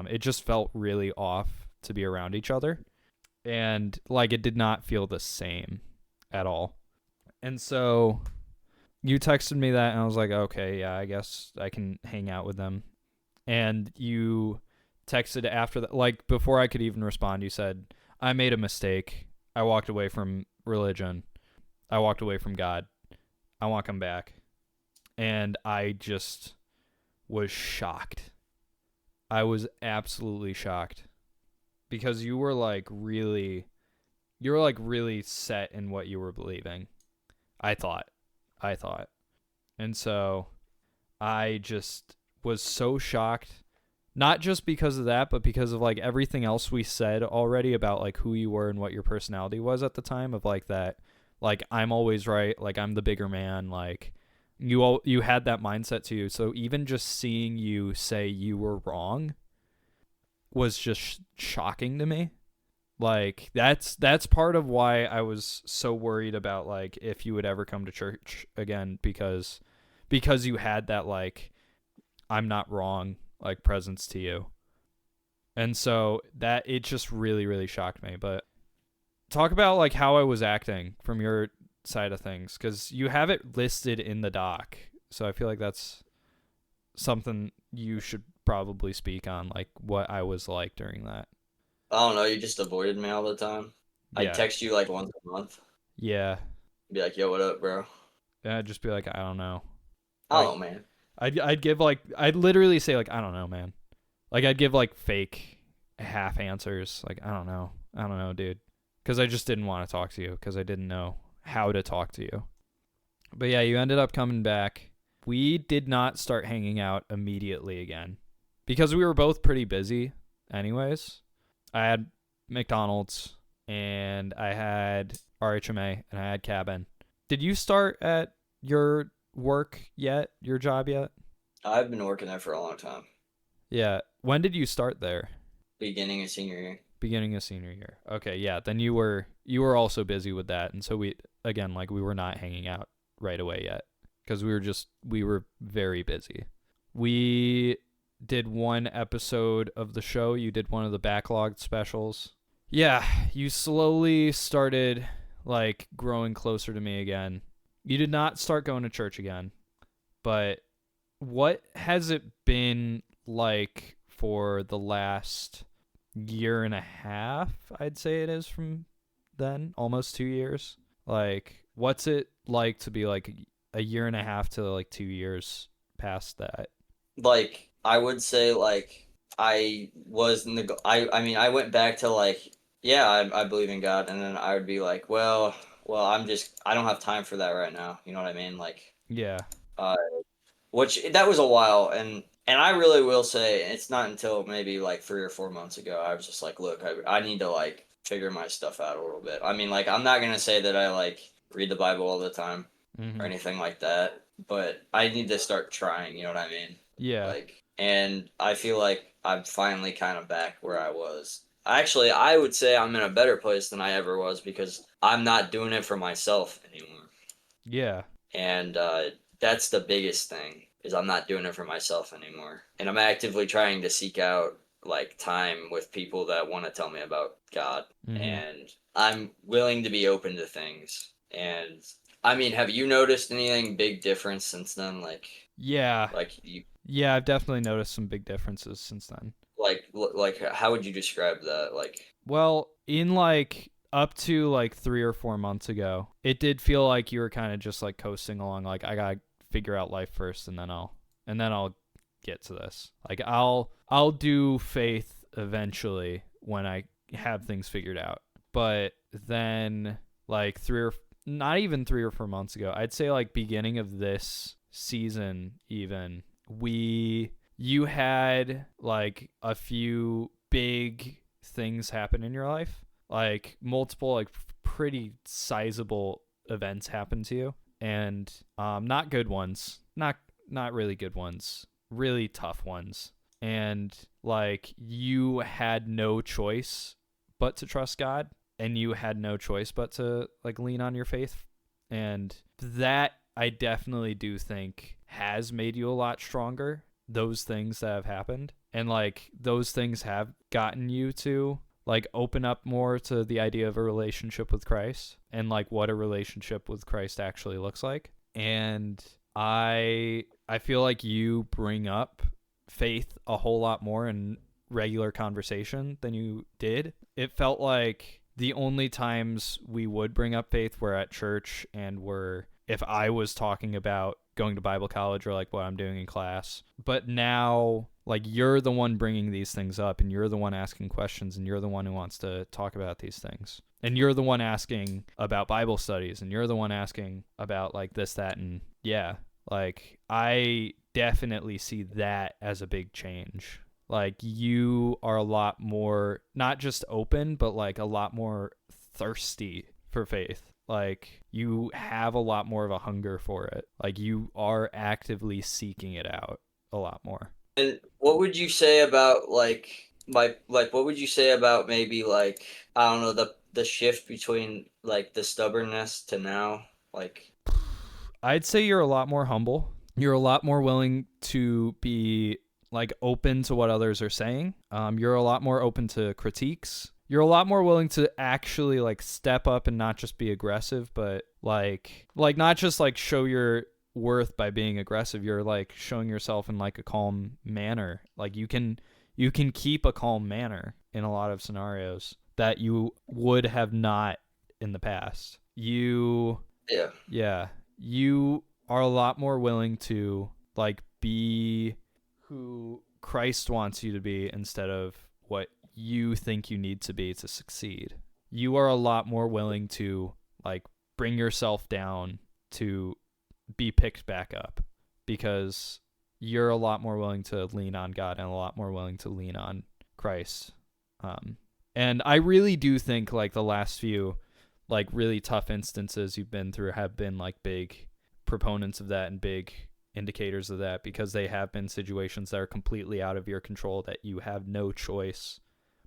it just felt really off to be around each other. And like it did not feel the same at all. And so you texted me that and I was like, okay, yeah, I guess I can hang out with them. And you texted after that, like before I could even respond, you said, I made a mistake. I walked away from religion. I walked away from God. I want to come back. And I just was shocked. I was absolutely shocked because you were like really set in what you were believing. I thought. And so I just was so shocked, not just because of that, but because of like everything else we said already about like who you were and what your personality was at the time, of like that, like I'm always right, like I'm the bigger man, like you had that mindset to you. So even just seeing you say you were wrong was just shocking to me. Like that's part of why I was so worried about like if you would ever come to church again, because you had that like I'm not wrong like presence to you. And so that it just really really shocked me. But talk about like how I was acting from your side of things, cuz you have it listed in the doc. So I feel like that's something you should probably speak on, like what I was like during that. I don't know. You just avoided me all the time. I'd Yeah. text you like once a month. Yeah. Be like, yo, what up, bro? And I'd just be like, I don't know. Oh Like man. I'd give like I'd literally say like I don't know, man. Like I'd give like fake half answers, like I don't know. I don't know, dude. Cuz I just didn't want to talk to you cuz I didn't know how to talk to you. But yeah, you ended up coming back. We did not start hanging out immediately again because we were both pretty busy anyways. I had McDonald's and I had RHMA and I had cabin. Did you start at your work yet? Your job yet? I've been working there for a long time. Yeah. When did you start there? Beginning of senior year. Beginning of senior year. Okay, yeah. Then you were also busy with that, and so we again like we were not hanging out right away yet because we were very busy. We did one episode of the show. You did one of the backlogged specials. Yeah, you slowly started like growing closer to me again. You did not start going to church again, but what has it been like for the last year and a half? I'd say it is from then, almost 2 years. Like, what's it like to be like a year and a half to like 2 years past that? Like I would say like I was I mean, I went back to like, yeah, I believe in God, and then I would be like, well, I don't have time for that right now. You know what I mean? Like, Yeah. uh, which that was a while, and I really will say it's not until maybe like 3 or 4 months ago I was just like, look, I need to like figure my stuff out a little bit. I mean, like, I'm not gonna say that I like read the Bible all the time or Mm-hmm. anything like that, but I need to start trying. You know what I mean? Yeah. Like, and I feel like I'm finally kind of back where I was. Actually, I would say I'm in a better place than I ever was because I'm not doing it for myself anymore. Yeah. And that's the biggest thing is I'm not doing it for myself anymore. And I'm actively trying to seek out like time with people that want to tell me about God. Mm-hmm. And I'm willing to be open to things. And I mean, have you noticed anything big difference since then? Yeah. Like you Yeah, I've definitely noticed some big differences since then. like how would you describe that? Like, Well, in like up to like 3 or 4 months ago, it did feel like you were kind of just like coasting along. Like I gotta figure out life first, and then I'll get to this. Like I'll do faith eventually when I have things figured out. But then like not even 3 or 4 months ago, I'd say like beginning of this season even you had like a few big things happen in your life, like multiple like pretty sizable events happen to you, and not good ones, not really good ones, really tough ones, and like you had no choice but to trust God, and you had no choice but to like lean on your faith, and that I definitely do think has made you a lot stronger, those things that have happened, and like those things have gotten you to like open up more to the idea of a relationship with Christ and like what a relationship with Christ actually looks like. And I feel like you bring up faith a whole lot more in regular conversation than you did. It felt like the only times we would bring up faith were at church and were if I was talking about going to Bible college or like what I'm doing in class. But now, like, you're the one bringing these things up, and you're the one asking questions, and you're the one who wants to talk about these things. And you're the one asking about Bible studies, and you're the one asking about like this, that, and yeah, like I definitely see that as a big change. Like you are a lot more not just open, but like a lot more thirsty for faith. Like you have a lot more of a hunger for it. Like you are actively seeking it out a lot more. and what would you say about like what would you say about maybe like I don't know the shift between like the stubbornness to now? Like, I'd say you're a lot more humble. You're a lot more willing to be like open to what others are saying. You're a lot more open to critiques. You're a lot more willing to actually like step up and not just be aggressive, but like not just like show your worth by being aggressive. You're like showing yourself in like a calm manner. Like you can keep a calm manner in a lot of scenarios that you would have not in the past. yeah. Yeah, you are a lot more willing to like be who Christ wants you to be instead of what you think you need to be to succeed. You are a lot more willing to like bring yourself down to be picked back up because you're a lot more willing to lean on God and a lot more willing to lean on Christ. Um, and I really do think like the last few like really tough instances you've been through have been like big proponents of that and big indicators of that because they have been situations that are completely out of your control that you have no choice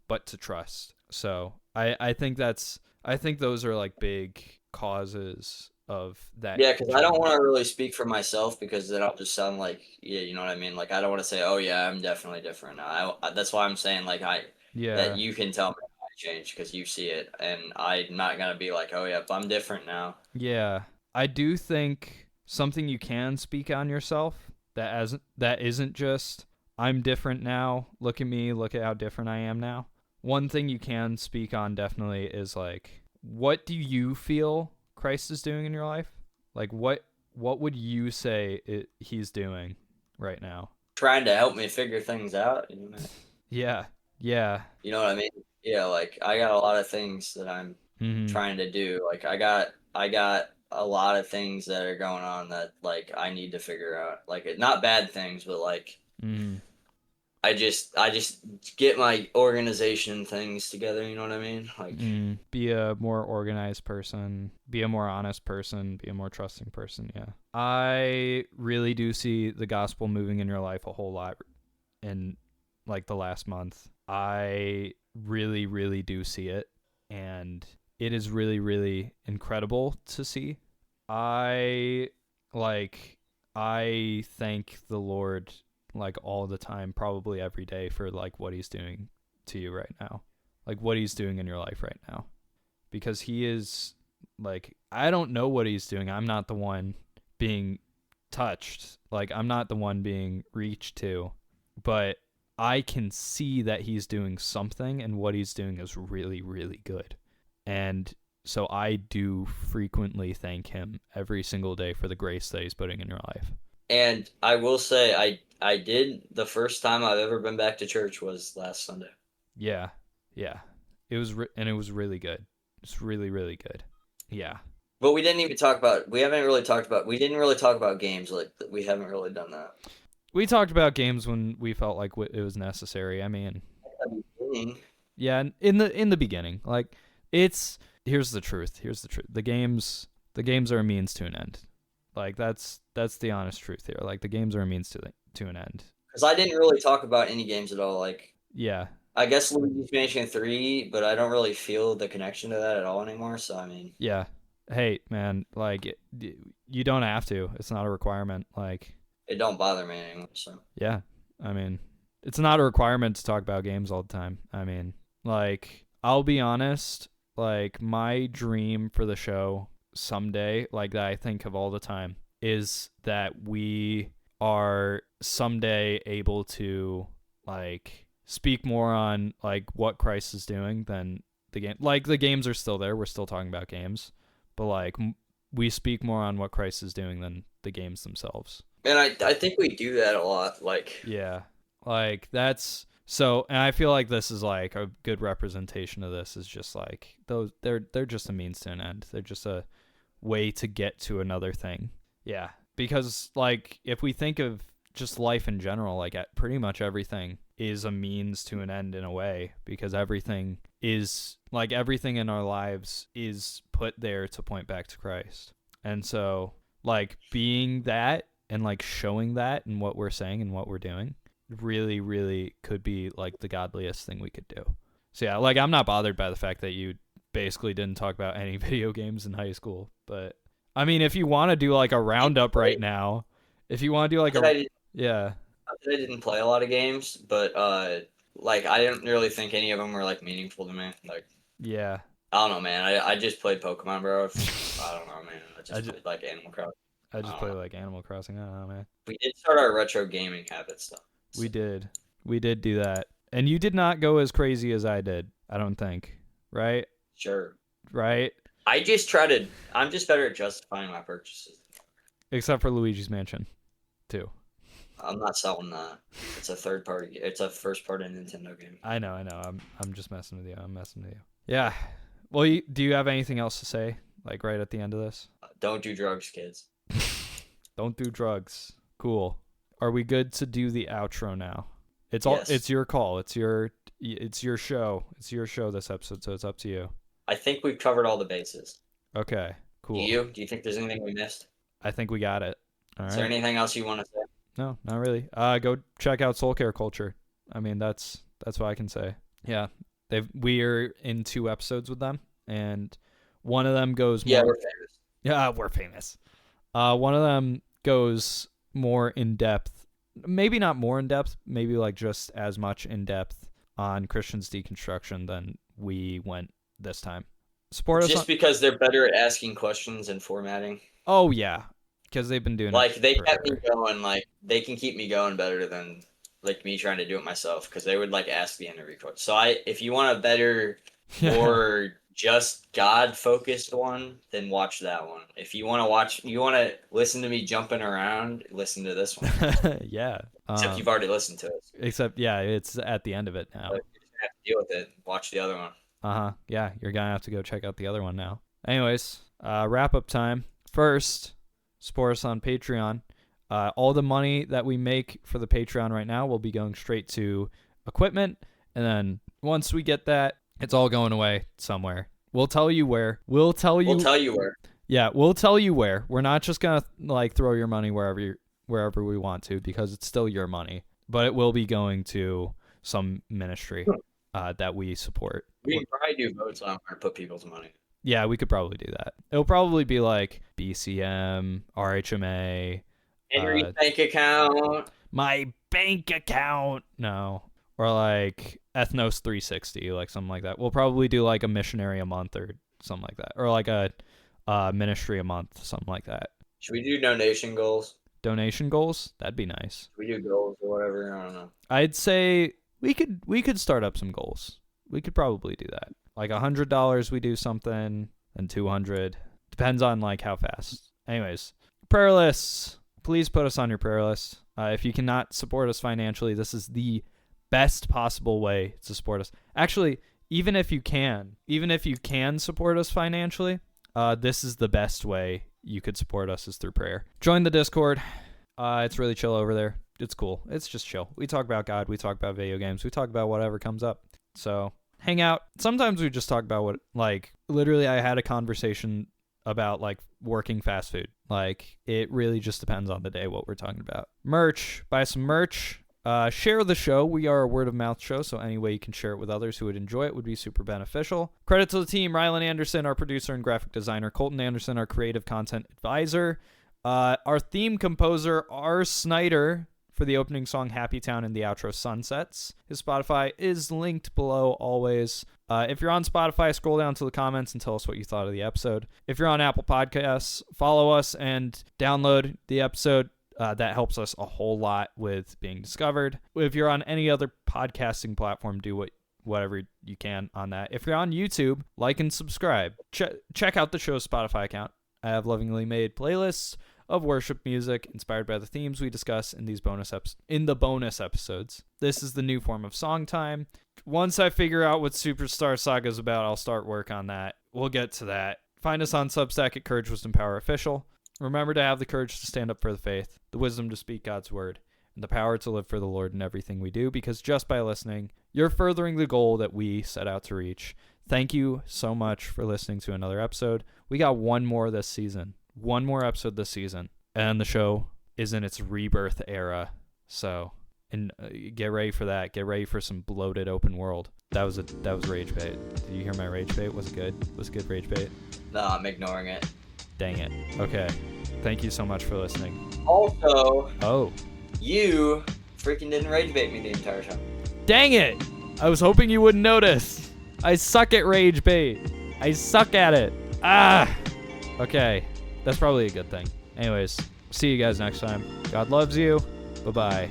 but to trust. So I think those are like big causes of that Yeah, because I don't change. want to really speak for myself because then I'll just sound like, yeah, you know what I mean? Like, I don't want to say, oh, yeah, I'm definitely different now. That's why I'm saying, like, that Yeah. you can tell me I changed because you see it. And I'm not going to be like, oh, yeah, I'm different now. Yeah. I do think something you can speak on yourself that isn't just I'm different now. Look at me, look at how different I am now. One thing you can speak on definitely is like what do you feel Christ is doing in your life? Like what would you say he's doing right now? Trying to help me figure things out. You know? Yeah. Yeah. You know what I mean? Yeah, like I got a lot of things that I'm trying to do. Like I got a lot of things that are going on that like I need to figure out. Like not bad things, but like I just get my organization things together, you know what I mean? Like Be a more organized person, be a more honest person, be a more trusting person. Yeah. I really do see the gospel moving in your life a whole lot in like the last month. I really, really do see it. And it is really, really incredible to see. I I thank the Lord like all the time, probably every day, for like what he's doing to you right now. Like what he's doing in your life right now. Because he is like, I don't know what he's doing. I'm not the one being touched. Like I'm not the one being reached to, but I can see that he's doing something, and what he's doing is really, really good. And so I do frequently thank him every single day for the grace that he's putting in your life. and I will say I did the first time I've ever been back to church was last Sunday. Yeah. Yeah. It was and it was really good. It's really, really good. Yeah. But we didn't really talk about games. Like we haven't really done that. We talked about games when we felt like it was necessary. I mean, yeah, in the beginning, like here's the truth. The games are a means to an end. Like that's the honest truth here. Like the games are a means to an end. Because I didn't really talk about any games at all. Like yeah, I guess Luigi's Mansion 3, but I don't really feel the connection to that at all anymore. So I mean, yeah. Hey, man, like you don't have to. It's not a requirement. Like it don't bother me anymore. So yeah, I mean, it's not a requirement to talk about games all the time. I mean, like I'll be honest. Like my dream for the show someday, like that I think of all the time, is that we are someday able to like speak more on like what Christ is doing than the game. Like the games are still there. We're still talking about games, but like we speak more on what Christ is doing than the games themselves. And I think we do that a lot. Like yeah, like that's so, and I feel like this is like a good representation of this. Is just like those they're just a means to an end. They're just a way to get to another thing. Yeah, because like if we think of just life in general, like pretty much everything is a means to an end in a way, because everything is like everything in our lives is put there to point back to Christ. And so like being that and like showing that in what we're saying and what we're doing really, really could be like the godliest thing we could do. So yeah, like I'm not bothered by the fact that you basically didn't talk about any video games in high school. But I mean, if you want to do like a roundup right now, if you want to do like yeah. I didn't play a lot of games, but like I didn't really think any of them were like meaningful to me. Like yeah, I don't know, man. I just played Pokemon, bro. I don't know, man. I just played like Animal Crossing. I just play like Animal Crossing. I don't know, man. We did start our retro gaming habits, though. We did do that, and you did not go as crazy as I did. I don't think, right? Sure. Right. I'm just better at justifying my purchases. Except for Luigi's Mansion 2. I'm not selling that. It's a third party. It's a first party Nintendo game. I know. I'm just messing with you. Yeah. Well, do you have anything else to say? Like right at the end of this? Don't do drugs, kids. Don't do drugs. Cool. Are we good to do the outro now? It's your call. It's your show. It's your show this episode, so it's up to you. I think we've covered all the bases. Okay. Cool. Do you think there's anything we missed? I think we got it. All right. Is there anything else you want to say? No, not really. Go check out Soul Care Culture. I mean, that's what I can say. Yeah. We are in 2 episodes with them, and one of them goes more. Yeah, we're famous. Yeah, we're famous. One of them goes more in depth. Maybe not more in depth, maybe like just as much in depth on Christian's deconstruction than we went this time. Support us because they're better at asking questions and formatting. Oh yeah, because they've been doing like it they kept me going. Like they can keep me going better than like me trying to do it myself, because they would like ask the interview question. So if you want a better, more just God focused one, then watch that one. If you want to listen to me jumping around, listen to this one. Yeah. Except you've already listened to it. Except, yeah, it's at the end of it now. But you just have to deal with it. Watch the other one. Yeah, you're gonna have to go check out the other one now. Anyways, wrap up time. First, support us on Patreon. All the money that we make for the Patreon right now will be going straight to equipment, and then once we get that, it's all going away somewhere. We'll tell you where. We'll tell you where. Yeah, we'll tell you where. We're not just gonna like throw your money wherever we want to, because it's still your money, but it will be going to some ministry that we support. We can probably do votes on where to put people's money. Yeah, we could probably do that. It'll probably be like BCM, RHMA, Henry's bank account. My bank account. No. Or like Ethnos 360, like something like that. We'll probably do like a missionary a month or something like that. Or like a ministry a month, something like that. Should we do donation goals? Donation goals? That'd be nice. Should we do goals or whatever? I don't know. I'd say we could start up some goals. We could probably do that. Like $100 we do something, and $200. Depends on like how fast. Anyways, prayer lists. Please put us on your prayer list. If you cannot support us financially, this is the best possible way to support us. Actually, even if you can support us financially, this is the best way you could support us, is through prayer. Join the Discord. It's really chill over there. It's cool. It's just chill. We talk about God. We talk about video games. We talk about whatever comes up. So hang out. Sometimes we just talk about what, like, literally I had a conversation about like working fast food. Like, it really just depends on the day what we're talking about. Merch. Buy some merch. Share the show. We are a word of mouth show, so any way you can share it with others who would enjoy it would be super beneficial. Credit to the team: Rylan Anderson, our producer and graphic designer; Colton Anderson, our creative content advisor; our theme composer, R. Snider, for the opening song Happy Town and the outro Sunsets. His Spotify is linked below always. If you're on Spotify, scroll down to the comments and tell us what you thought of the episode. If you're on Apple Podcasts, follow us and download the episode. That helps us a whole lot with being discovered. If you're on any other podcasting platform, do whatever you can on that. If you're on YouTube, like and subscribe. Check out the show's Spotify account. I have lovingly made playlists of worship music inspired by the themes we discuss in these bonus episodes. This is the new form of song time. Once I figure out what Superstar Saga is about, I'll start work on that. We'll get to that. Find us on Substack at Courage Wisdom Power Official. Remember to have the courage to stand up for the faith, the wisdom to speak God's word, and the power to live for the Lord in everything we do, because just by listening, you're furthering the goal that we set out to reach. Thank you so much for listening to another episode. We got one more episode this season, and the show is in its rebirth era. So, get ready for that. Get ready for some bloated open world. That was rage bait. Did you hear my rage bait? Was it good? Was it good rage bait? No, I'm ignoring it. Dang it. Okay. Thank you so much for listening. Also, you freaking didn't rage bait me the entire time. Dang it! I was hoping you wouldn't notice. I suck at rage bait. I suck at it. Okay. That's probably a good thing. Anyways, see you guys next time. God loves you. Bye-bye.